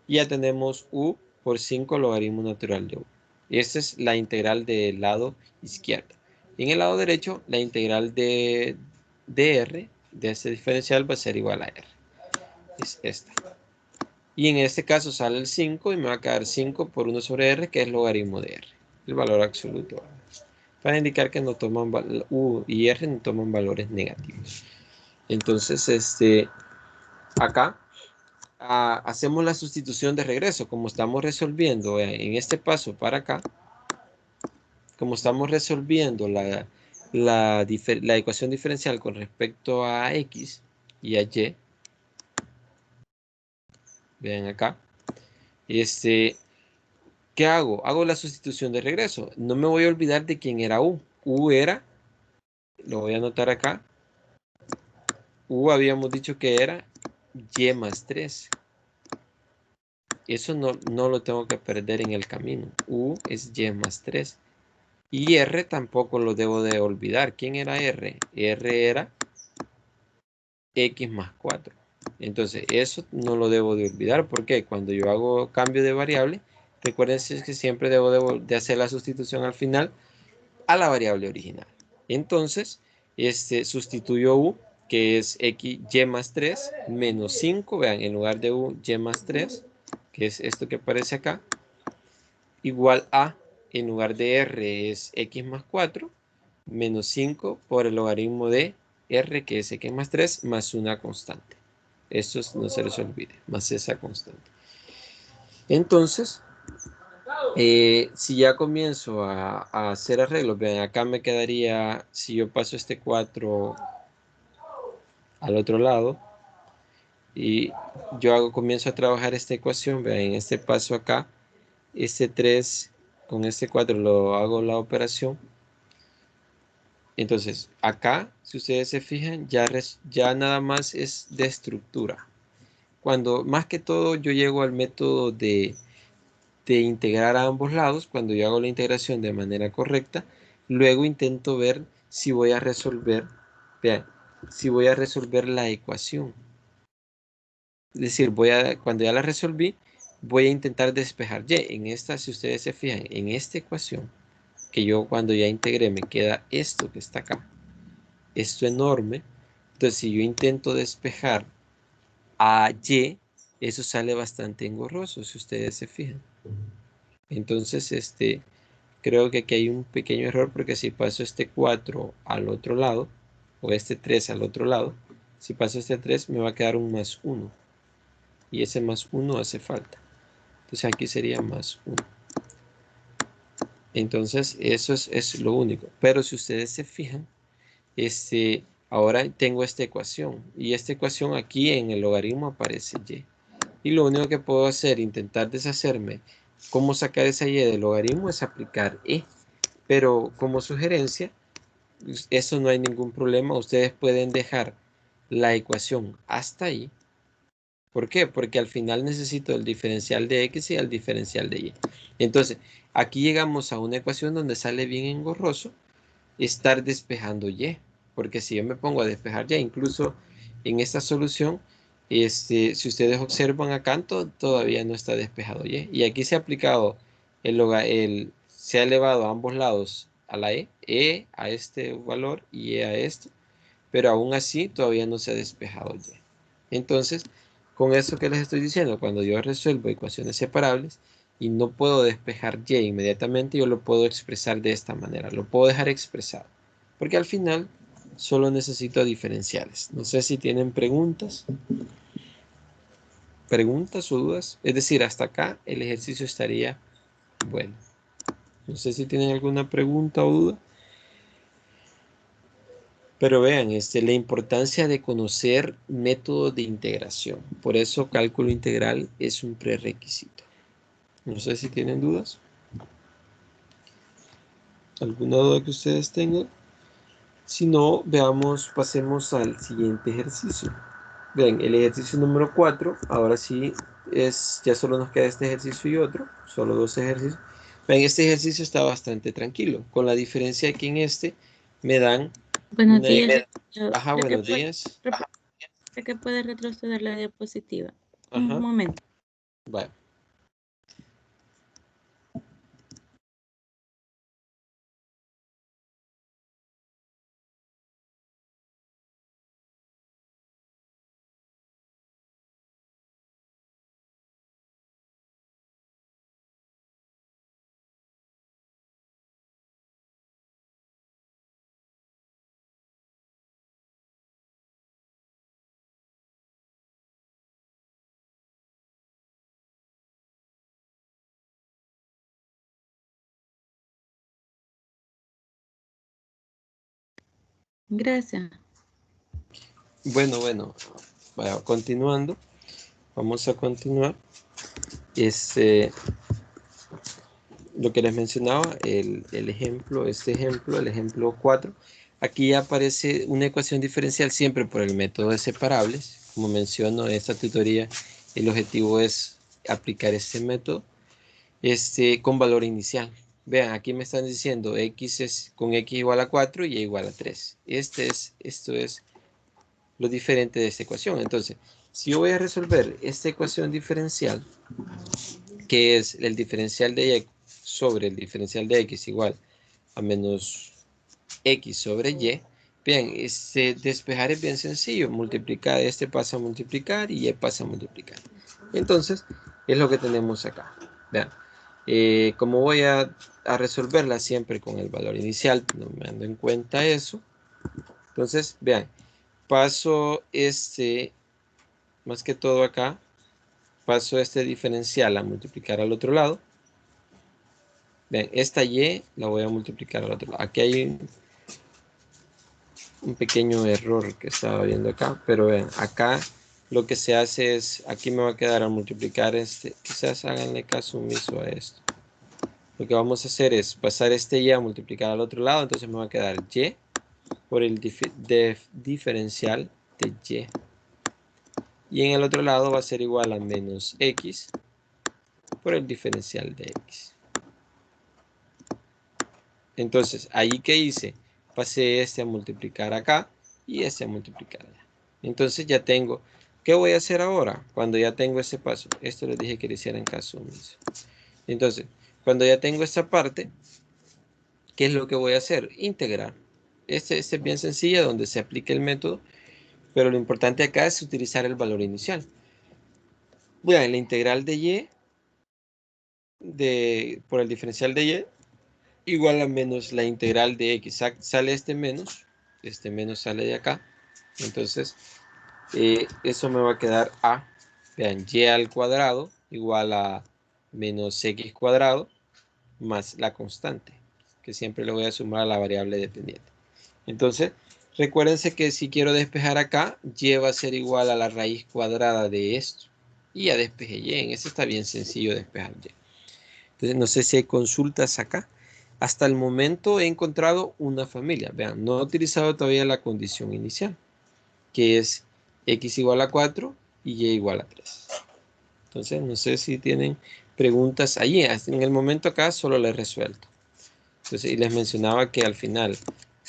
Speaker 1: Y ya tenemos u por 5 logaritmo natural de u. Y esta es la integral del lado izquierdo. Y en el lado derecho, la integral de r, de este diferencial, va a ser igual a r. Es esta. Y en este caso sale el 5 y me va a quedar 5 por 1 sobre r, que es logaritmo de r. El valor absoluto. Para indicar que no toman u y r no toman valores negativos. Entonces, acá hacemos la sustitución de regreso. Como estamos resolviendo en este paso para acá, como estamos resolviendo la ecuación diferencial con respecto a x y a y, vean acá, ¿qué hago? Hago la sustitución de regreso. No me voy a olvidar de quién era u. U era, lo voy a anotar acá, u habíamos dicho que era y más 3. Eso no lo tengo que perder en el camino. U es y más 3. Y R tampoco lo debo de olvidar. ¿Quién era R? R era X más 4. Entonces, eso no lo debo de olvidar. Porque cuando yo hago cambio de variable, recuerden que siempre debo de hacer la sustitución al final a la variable original. Entonces, sustituyo U, que es X, Y más 3, menos 5. Vean, en lugar de U, Y más 3, que es esto que aparece acá, igual a, en lugar de R es X más 4, menos 5 por el logaritmo de R, que es X más 3, más una constante. Esto no se les olvide, más esa constante. Entonces, si ya comienzo a hacer arreglos, vean, acá me quedaría, si yo paso este 4 al otro lado, y yo comienzo a trabajar esta ecuación, vean, en este paso acá, este 3 con este 4 lo hago la operación. Entonces, acá, si ustedes se fijan, ya nada más es de estructura. Cuando, más que todo, yo llego al método de integrar a ambos lados, cuando yo hago la integración de manera correcta, luego intento ver si voy a resolver, vean, si voy a resolver la ecuación. Es decir, cuando ya la resolví, voy a intentar despejar y. En esta, si ustedes se fijan, en esta ecuación, que yo cuando ya integré me queda esto que está acá, esto enorme. Entonces, si yo intento despejar a y, eso sale bastante engorroso, si ustedes se fijan. Entonces, creo que aquí hay un pequeño error, porque si paso este 4 al otro lado, o este 3 al otro lado, si paso este 3 me va a quedar un más 1. Y ese más 1 hace falta. Entonces aquí sería más 1. Entonces eso es lo único. Pero si ustedes se fijan, ahora tengo esta ecuación. Y esta ecuación aquí en el logaritmo aparece y. Y lo único que puedo hacer, intentar deshacerme, cómo sacar esa y del logaritmo, es aplicar e. Pero como sugerencia, eso no hay ningún problema. Ustedes pueden dejar la ecuación hasta ahí. ¿Por qué? Porque al final necesito el diferencial de x y el diferencial de y. Entonces, aquí llegamos a una ecuación donde sale bien engorroso estar despejando y. Porque si yo me pongo a despejar y, incluso en esta solución, si ustedes observan acá, todavía no está despejado y. Y aquí se ha aplicado se ha elevado a ambos lados a la e a este valor y e a este, pero aún así todavía no se ha despejado y. Entonces, con eso que les estoy diciendo, cuando yo resuelvo ecuaciones separables y no puedo despejar y inmediatamente, yo lo puedo expresar de esta manera, lo puedo dejar expresado, porque al final solo necesito diferenciales. No sé si tienen preguntas o dudas. Es decir, hasta acá el ejercicio estaría bueno. No sé si tienen alguna pregunta o duda. Pero vean, la importancia de conocer métodos de integración. Por eso cálculo integral es un prerequisito. No sé si tienen dudas. ¿Alguna duda que ustedes tengan? Si no, pasemos al siguiente ejercicio. Vean, el ejercicio número 4, ahora sí, ya solo nos queda este ejercicio y otro, solo 2 ejercicios. Vean, este ejercicio está bastante tranquilo, con la diferencia que en me dan...
Speaker 5: Buenos días.
Speaker 1: Ajá, buenos días.
Speaker 5: ¿Cree que puede retroceder la diapositiva?
Speaker 1: Ajá.
Speaker 5: Un momento.
Speaker 1: Vale.
Speaker 5: Gracias.
Speaker 1: Bueno, continuando. Vamos a continuar. Lo que les mencionaba, el ejemplo, el ejemplo 4. Aquí aparece una ecuación diferencial siempre por el método de separables. Como menciono en esta tutoría, el objetivo es aplicar este método con valor inicial. Vean, aquí me están diciendo x es con x igual a 4 y y igual a 3. Esto es lo diferente de esta ecuación. Entonces, si yo voy a resolver esta ecuación diferencial, que es el diferencial de y sobre el diferencial de x igual a menos x sobre y, bien, despejar es bien sencillo. Multiplicar, pasa a multiplicar y pasa a multiplicar. Entonces, es lo que tenemos acá. Vean, como voy a resolverla siempre con el valor inicial, tomando en cuenta eso. Entonces, vean, paso más que todo acá, paso este diferencial a multiplicar al otro lado. Vean, esta y la voy a multiplicar al otro lado. Aquí hay un pequeño error que estaba viendo acá, pero vean, acá lo que se hace es, aquí me va a quedar a multiplicar quizás háganle caso omiso a esto. Lo que vamos a hacer es pasar y a multiplicar al otro lado, entonces me va a quedar y por el diferencial de y. Y en el otro lado va a ser igual a menos x por el diferencial de x. Entonces, ahí que hice, pasé a multiplicar acá y a multiplicar allá. Entonces ya tengo, ¿qué voy a hacer ahora? Cuando ya tengo ese paso, esto les dije que le hicieran caso omiso. Entonces, cuando ya tengo esta parte, ¿qué es lo que voy a hacer? Integrar. Este es bien sencilla, donde se aplica el método, pero lo importante acá es utilizar el valor inicial. Vean, la integral de y por el diferencial de y igual a menos la integral de x. Sale este menos sale de acá. Entonces, eso me va a quedar a, vean, y al cuadrado igual a menos x cuadrado más la constante, que siempre le voy a sumar a la variable dependiente. Entonces, recuérdense que si quiero despejar acá, y va a ser igual a la raíz cuadrada de esto. Y ya despejé y. En eso está bien sencillo despejar y. Entonces, no sé si hay consultas acá. Hasta el momento he encontrado una familia. Vean, no he utilizado todavía la condición inicial, que es x igual a 4 y y igual a 3. Entonces, no sé si tienen preguntas allí. En el momento acá solo les he resuelto. Entonces, y les mencionaba que al final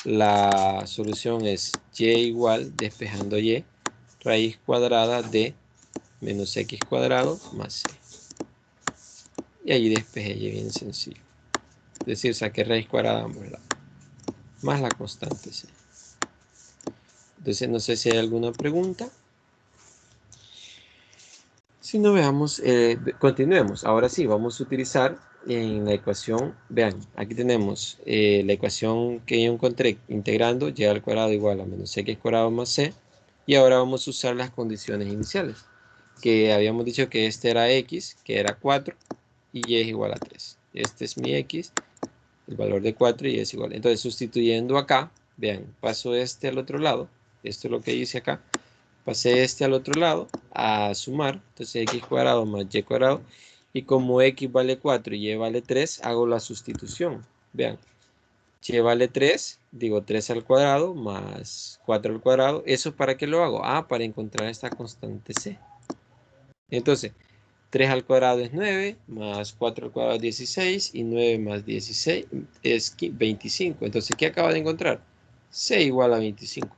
Speaker 1: la solución es y igual, despejando y, raíz cuadrada de menos x cuadrado más c. Y ahí despejé y, bien sencillo. Es decir, saqué raíz cuadrada de ambos lados, más la constante c. Entonces, no sé si hay alguna pregunta. Si no, veamos, continuemos. Ahora sí, vamos a utilizar en la ecuación, vean, aquí tenemos la ecuación que yo encontré integrando y al cuadrado igual a menos x cuadrado más c. Y ahora vamos a usar las condiciones iniciales, que habíamos dicho que este era x, que era 4, y y es igual a 3. Este es mi x, el valor de 4 y es igual. Entonces, sustituyendo acá, vean, paso este al otro lado, esto es lo que hice acá, pasé este al otro lado a sumar, entonces x cuadrado más y cuadrado, y como x vale 4 y y vale 3, hago la sustitución. Vean, y vale 3, digo 3 al cuadrado más 4 al cuadrado. ¿Eso para qué lo hago? Ah, para encontrar esta constante c. Entonces, 3 al cuadrado es 9, más 4 al cuadrado es 16, y 9 más 16 es 25. Entonces, ¿qué acaba de encontrar? C igual a 25.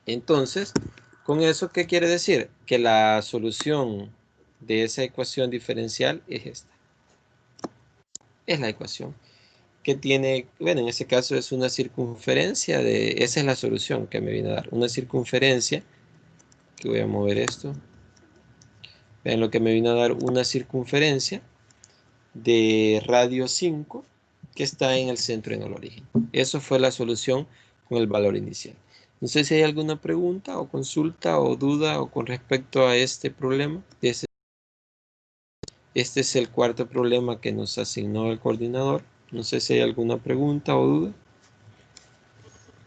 Speaker 1: Entonces, con eso, ¿qué quiere decir? Que la solución de esa ecuación diferencial es esta. Es la ecuación que tiene, bueno, en este caso es una circunferencia de, esa es la solución que me viene a dar, una circunferencia, que voy a mover esto. Vean lo que me vino a dar, una circunferencia de radio 5 que está en el centro en el origen. Eso fue la solución con el valor inicial. No sé si hay alguna pregunta o consulta o duda o con respecto a este problema. Este es el cuarto problema que nos asignó el coordinador. No sé si hay alguna pregunta o duda.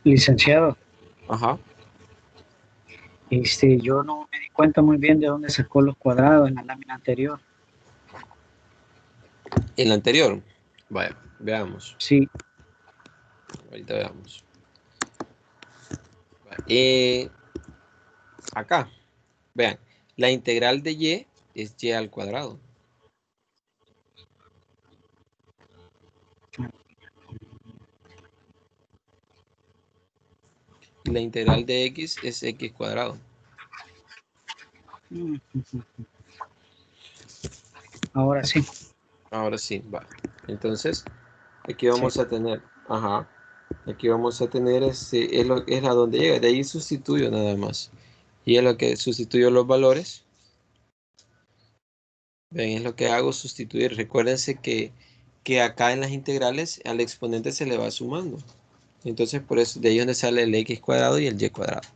Speaker 6: Licenciado,
Speaker 1: Ajá.
Speaker 6: yo no me di cuenta muy bien de dónde sacó los cuadrados en la lámina anterior.
Speaker 1: El anterior. Vaya, veamos.
Speaker 6: Sí,
Speaker 1: Ahorita veamos. Vaya, acá, vean, la integral de y es y al cuadrado. Y la integral de x es x cuadrado.
Speaker 6: ahora sí.
Speaker 1: Ahora sí, va. Entonces, aquí vamos a tener, ajá, aquí vamos a tener, es a donde llega, de ahí sustituyo nada más. Y es lo que sustituyo los valores. Ven, es lo que hago, sustituir. Recuérdense que acá en las integrales al exponente se le va sumando. Entonces, por eso, de ahí es donde sale el x cuadrado y el y cuadrado.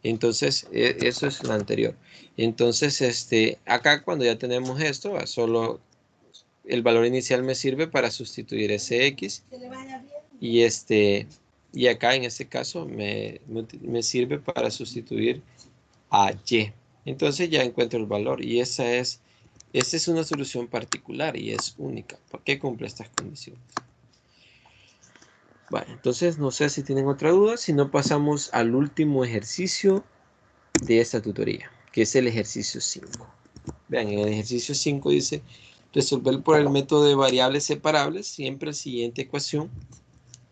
Speaker 1: Entonces, eso es lo anterior. Entonces, acá cuando ya tenemos esto, solo el valor inicial me sirve para sustituir ese x. Y, y acá en este caso me sirve para sustituir a y. Entonces ya encuentro el valor y esta es una solución particular y es única porque cumple estas condiciones. Vale, entonces no sé si tienen otra duda, si no pasamos al último ejercicio de esta tutoría, que es el ejercicio 5. Vean, en el ejercicio 5 dice resolver por el método de variables separables siempre la siguiente ecuación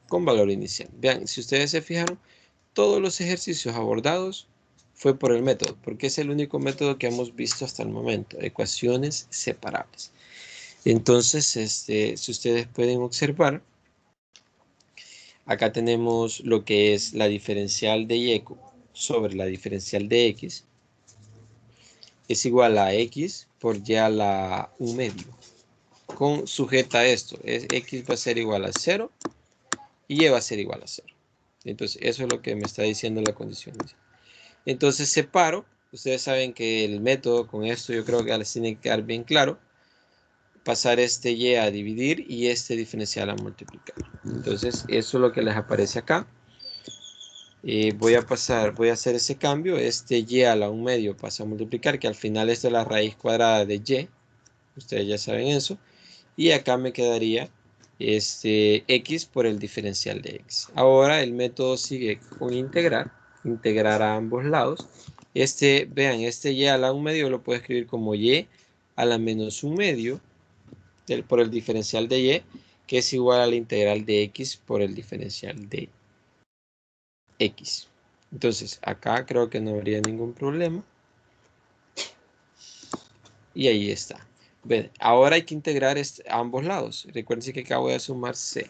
Speaker 1: con valor inicial. Vean, si ustedes se fijaron, todos los ejercicios abordados fue por el método, porque es el único método que hemos visto hasta el momento, ecuaciones separables. Entonces, si ustedes pueden observar, acá tenemos lo que es la diferencial de y sobre la diferencial de x. es igual a x por y a la 1/2. Con sujeta a esto, x va a ser igual a 0 y y va a ser igual a 0. Entonces, eso es lo que me está diciendo la condición inicial. Entonces, separo. Ustedes saben que el método con esto yo creo que les tiene que quedar bien claro. Pasar este y a dividir y este diferencial a multiplicar. Entonces, eso es lo que les aparece acá. Voy a hacer ese cambio. Este y a la 1/2 pasa a multiplicar, que al final esta es la raíz cuadrada de y. Ustedes ya saben eso. Y acá me quedaría x por el diferencial de x. Ahora el método sigue con integrar a ambos lados. Vean, este y a la 1/2 lo puedo escribir como y a la menos 1/2 por el diferencial de y, que es igual a la integral de x por el diferencial de x. Entonces, acá creo que no habría ningún problema. Y ahí está. Ven, ahora hay que integrar a ambos lados. Recuerden que acá voy a sumar c.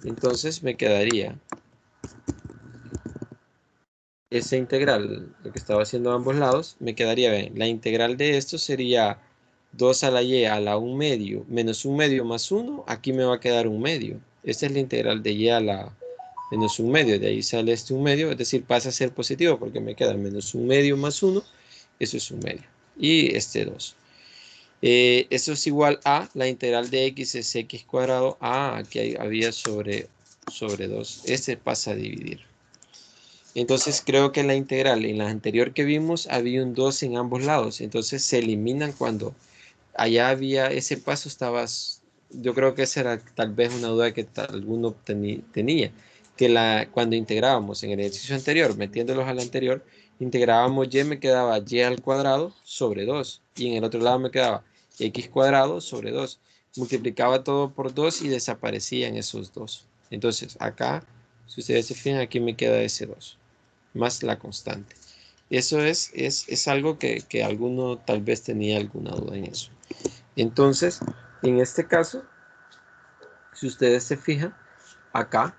Speaker 1: Entonces me quedaría esa integral, lo que estaba haciendo a ambos lados, me quedaría, ven, la integral de esto sería 2 a la y a la 1/2 menos 1/2 más 1. Aquí me va a quedar 1/2. Esta es la integral de y a la menos 1/2. De ahí sale este 1/2, es decir, pasa a ser positivo porque me queda menos 1/2 más 1. Eso es 1/2. Y este 2. Eso es igual a la integral de x es x cuadrado. Aquí había sobre 2. Este pasa a dividir. Entonces creo que la integral en la anterior que vimos había un 2 en ambos lados. Entonces se eliminan cuando allá había ese paso. Yo creo que esa era tal vez una duda que alguno tenía. Que cuando integrábamos en el ejercicio anterior, metiéndolos al anterior, integrábamos y, me quedaba y al cuadrado sobre 2. Y en el otro lado me quedaba x cuadrado sobre 2. Multiplicaba todo por 2 y desaparecían esos 2. Entonces acá, si ustedes se fijan, aquí me queda ese 2 más la constante. Eso es algo que alguno tal vez tenía alguna duda en eso. Entonces, en este caso, si ustedes se fijan, acá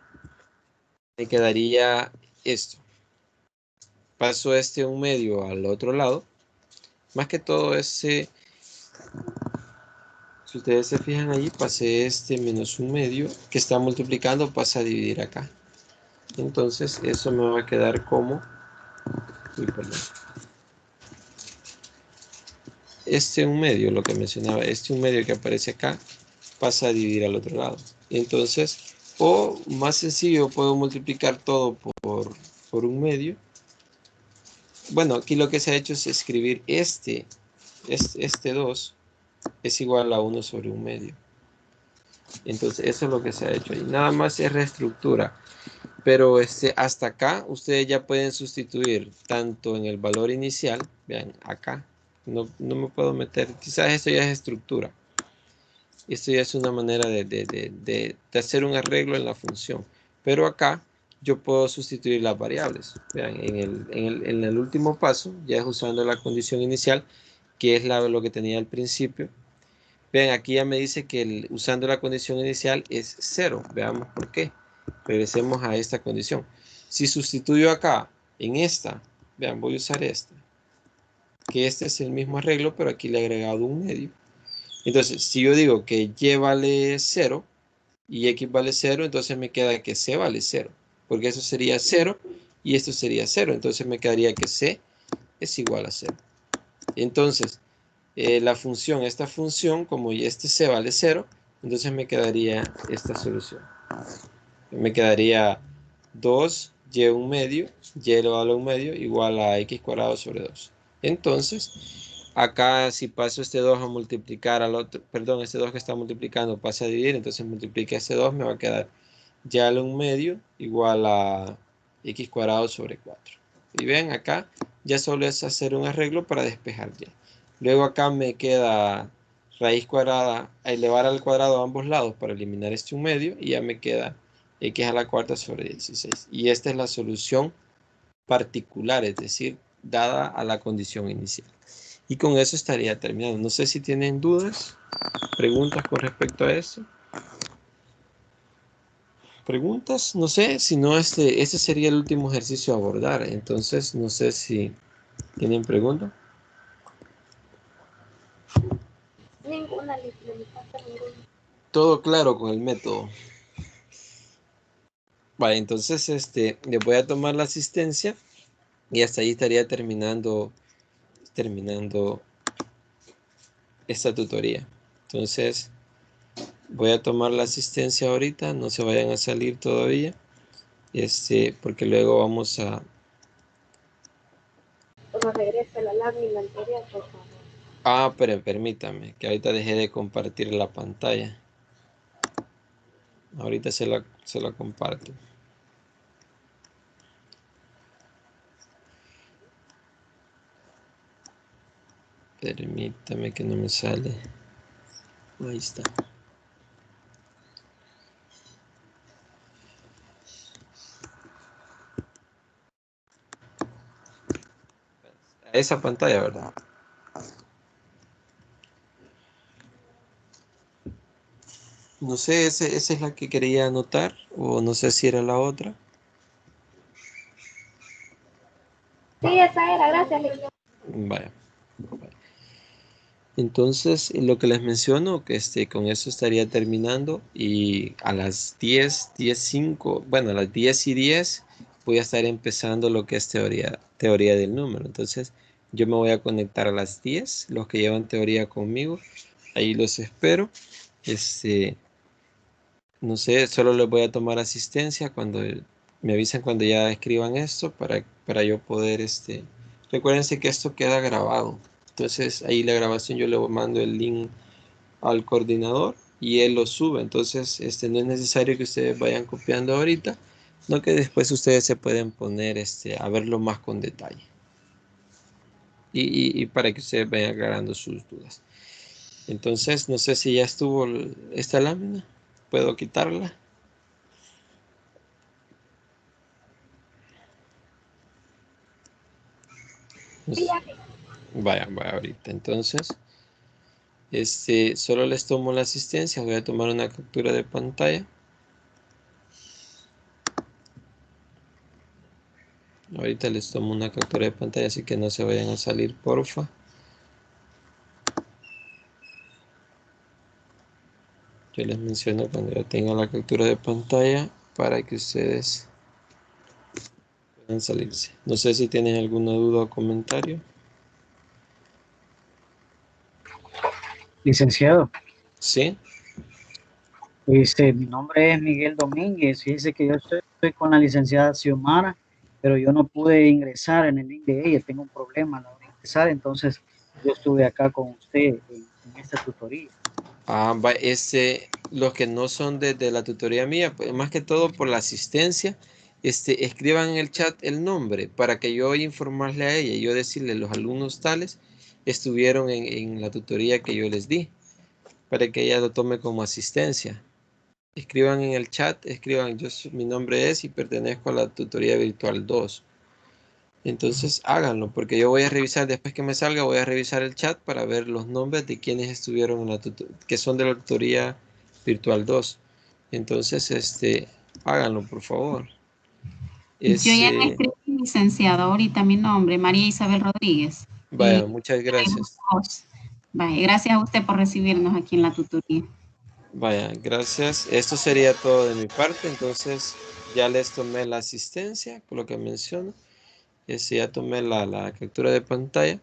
Speaker 1: me quedaría esto. Paso 1/2 al otro lado. Más que todo si ustedes se fijan allí, pasé menos 1/2 que está multiplicando, pasa a dividir acá. Entonces, eso me va a quedar como... perdón. 1/2, lo que mencionaba, 1/2 que aparece acá, pasa a dividir al otro lado. Entonces, o más sencillo, puedo multiplicar todo por 1/2. Bueno, aquí lo que se ha hecho es escribir este 2 es igual a 1 sobre 1/2. Entonces, eso es lo que se ha hecho ahí. Nada más es reestructura. Pero hasta acá, ustedes ya pueden sustituir tanto en el valor inicial, vean, acá, no me puedo meter, quizás esto ya es estructura. Esto ya es una manera de hacer un arreglo en la función. Pero acá yo puedo sustituir las variables. Vean, en el último paso, ya es usando la condición inicial, que es lo que tenía al principio. Vean, aquí ya me dice que usando la condición inicial es 0. Veamos por qué. Regresemos a esta condición. Si sustituyo acá en esta, vean, voy a usar esta. Que este es el mismo arreglo, pero aquí le he agregado 1/2. Entonces, si yo digo que y vale 0 y x vale 0, entonces me queda que c vale 0. Porque eso sería 0 y esto sería 0. Entonces me quedaría que c es igual a 0. Entonces, esta función, como este c vale 0, entonces me quedaría esta solución. Me quedaría 2y 1/2, y elevado a la 1/2 igual a x cuadrado sobre 2. Entonces, acá si paso este 2 a multiplicar al otro, perdón, este 2 que está multiplicando pasa a dividir, entonces multiplica este 2, me va a quedar y a la 1/2 igual a x cuadrado sobre 4. Y ven, acá ya solo es hacer un arreglo para despejar y. Luego acá me queda raíz cuadrada, a elevar al cuadrado a ambos lados para eliminar este 1/2 y ya me queda x a la cuarta sobre 16. Y esta es la solución particular, es decir, dada a la condición inicial. Y con eso estaría terminado. No sé si tienen dudas, preguntas con respecto a eso. ¿Preguntas? No sé, si no, este sería el último ejercicio a abordar. Entonces, no sé si tienen preguntas.
Speaker 4: de mi parte ninguno.
Speaker 1: Todo claro con el método. Vale, entonces le voy a tomar la asistencia y hasta ahí estaría terminando esta tutoría. Entonces voy a tomar la asistencia ahorita, no se vayan a salir todavía, porque luego vamos a...
Speaker 4: Cuando regrese la lámina anterior, por favor.
Speaker 1: pero permítame, que ahorita dejé de compartir la pantalla. Ahorita se la comparto. Permítame que no me sale. Ahí está. A esa pantalla, ¿verdad? No sé, esa es la que quería anotar, o no sé si era la otra.
Speaker 4: Sí, esa era, gracias, Lilian.
Speaker 1: Vaya. Entonces, lo que les menciono, que con eso estaría terminando y a las 10:05, bueno, a las 10:10 voy a estar empezando lo que es teoría del número. Entonces, yo me voy a conectar a las 10, los que llevan teoría conmigo, ahí los espero. No sé, solo les voy a tomar asistencia cuando me avisen cuando ya escriban esto para yo poder, recuérdense que esto queda grabado. Entonces ahí la grabación yo le mando el link al coordinador y él lo sube. Entonces no es necesario que ustedes vayan copiando ahorita, no que después ustedes se pueden poner a verlo más con detalle. Y para que ustedes vayan aclarando sus dudas. Entonces no sé si ya estuvo esta lámina. ¿Puedo quitarla?
Speaker 4: Sí, ya.
Speaker 1: Vaya ahorita. Entonces, solo les tomo la asistencia. Voy a tomar una captura de pantalla. Ahorita les tomo una captura de pantalla, así que no se vayan a salir, porfa. Yo les menciono cuando ya tenga la captura de pantalla para que ustedes puedan salirse. No sé si tienen alguna duda o comentario.
Speaker 6: Licenciado,
Speaker 1: ¿Sí?
Speaker 6: mi nombre es Miguel Domínguez. Fíjese que yo estoy con la licenciada Xiomara, pero yo no pude ingresar en el link de ella. Tengo un problema a la hora de ingresar, entonces yo estuve acá con usted en esta tutoría.
Speaker 1: Los que no son de la tutoría mía, pues, más que todo por la asistencia, escriban en el chat el nombre para que yo informarle a ella y yo decirle los alumnos tales estuvieron en la tutoría que yo les di, para que ella lo tome como asistencia. Escriban en el chat, mi nombre es y pertenezco a la tutoría virtual 2. Entonces háganlo, porque yo voy a revisar, después que me salga, voy a revisar el chat para ver los nombres de quienes estuvieron en que son de la tutoría virtual 2. Entonces, háganlo, por favor.
Speaker 2: Yo ya le escribí, licenciado, ahorita mi nombre, María Isabel Rodríguez.
Speaker 1: Vaya, muchas gracias.
Speaker 2: Vaya, gracias a usted por recibirnos aquí en la tutoría.
Speaker 1: Vaya, gracias. Esto sería todo de mi parte, entonces ya les tomé la asistencia, por lo que menciono. Ya tomé la captura de pantalla.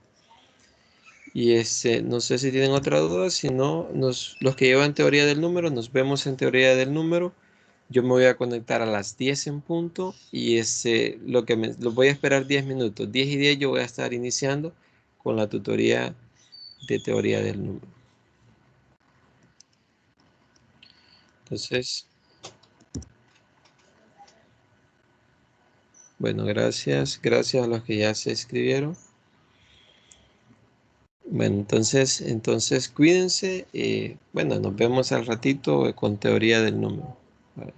Speaker 1: Y no sé si tienen otra duda, si no, los que llevan teoría del número, nos vemos en teoría del número. Yo me voy a conectar a las 10 en punto y lo voy a esperar 10 minutos. 10:10 yo voy a estar iniciando con la tutoría de teoría del número. Entonces, bueno, gracias. Gracias a los que ya se inscribieron. Bueno, entonces cuídense. Bueno, nos vemos al ratito con teoría del número. Vale.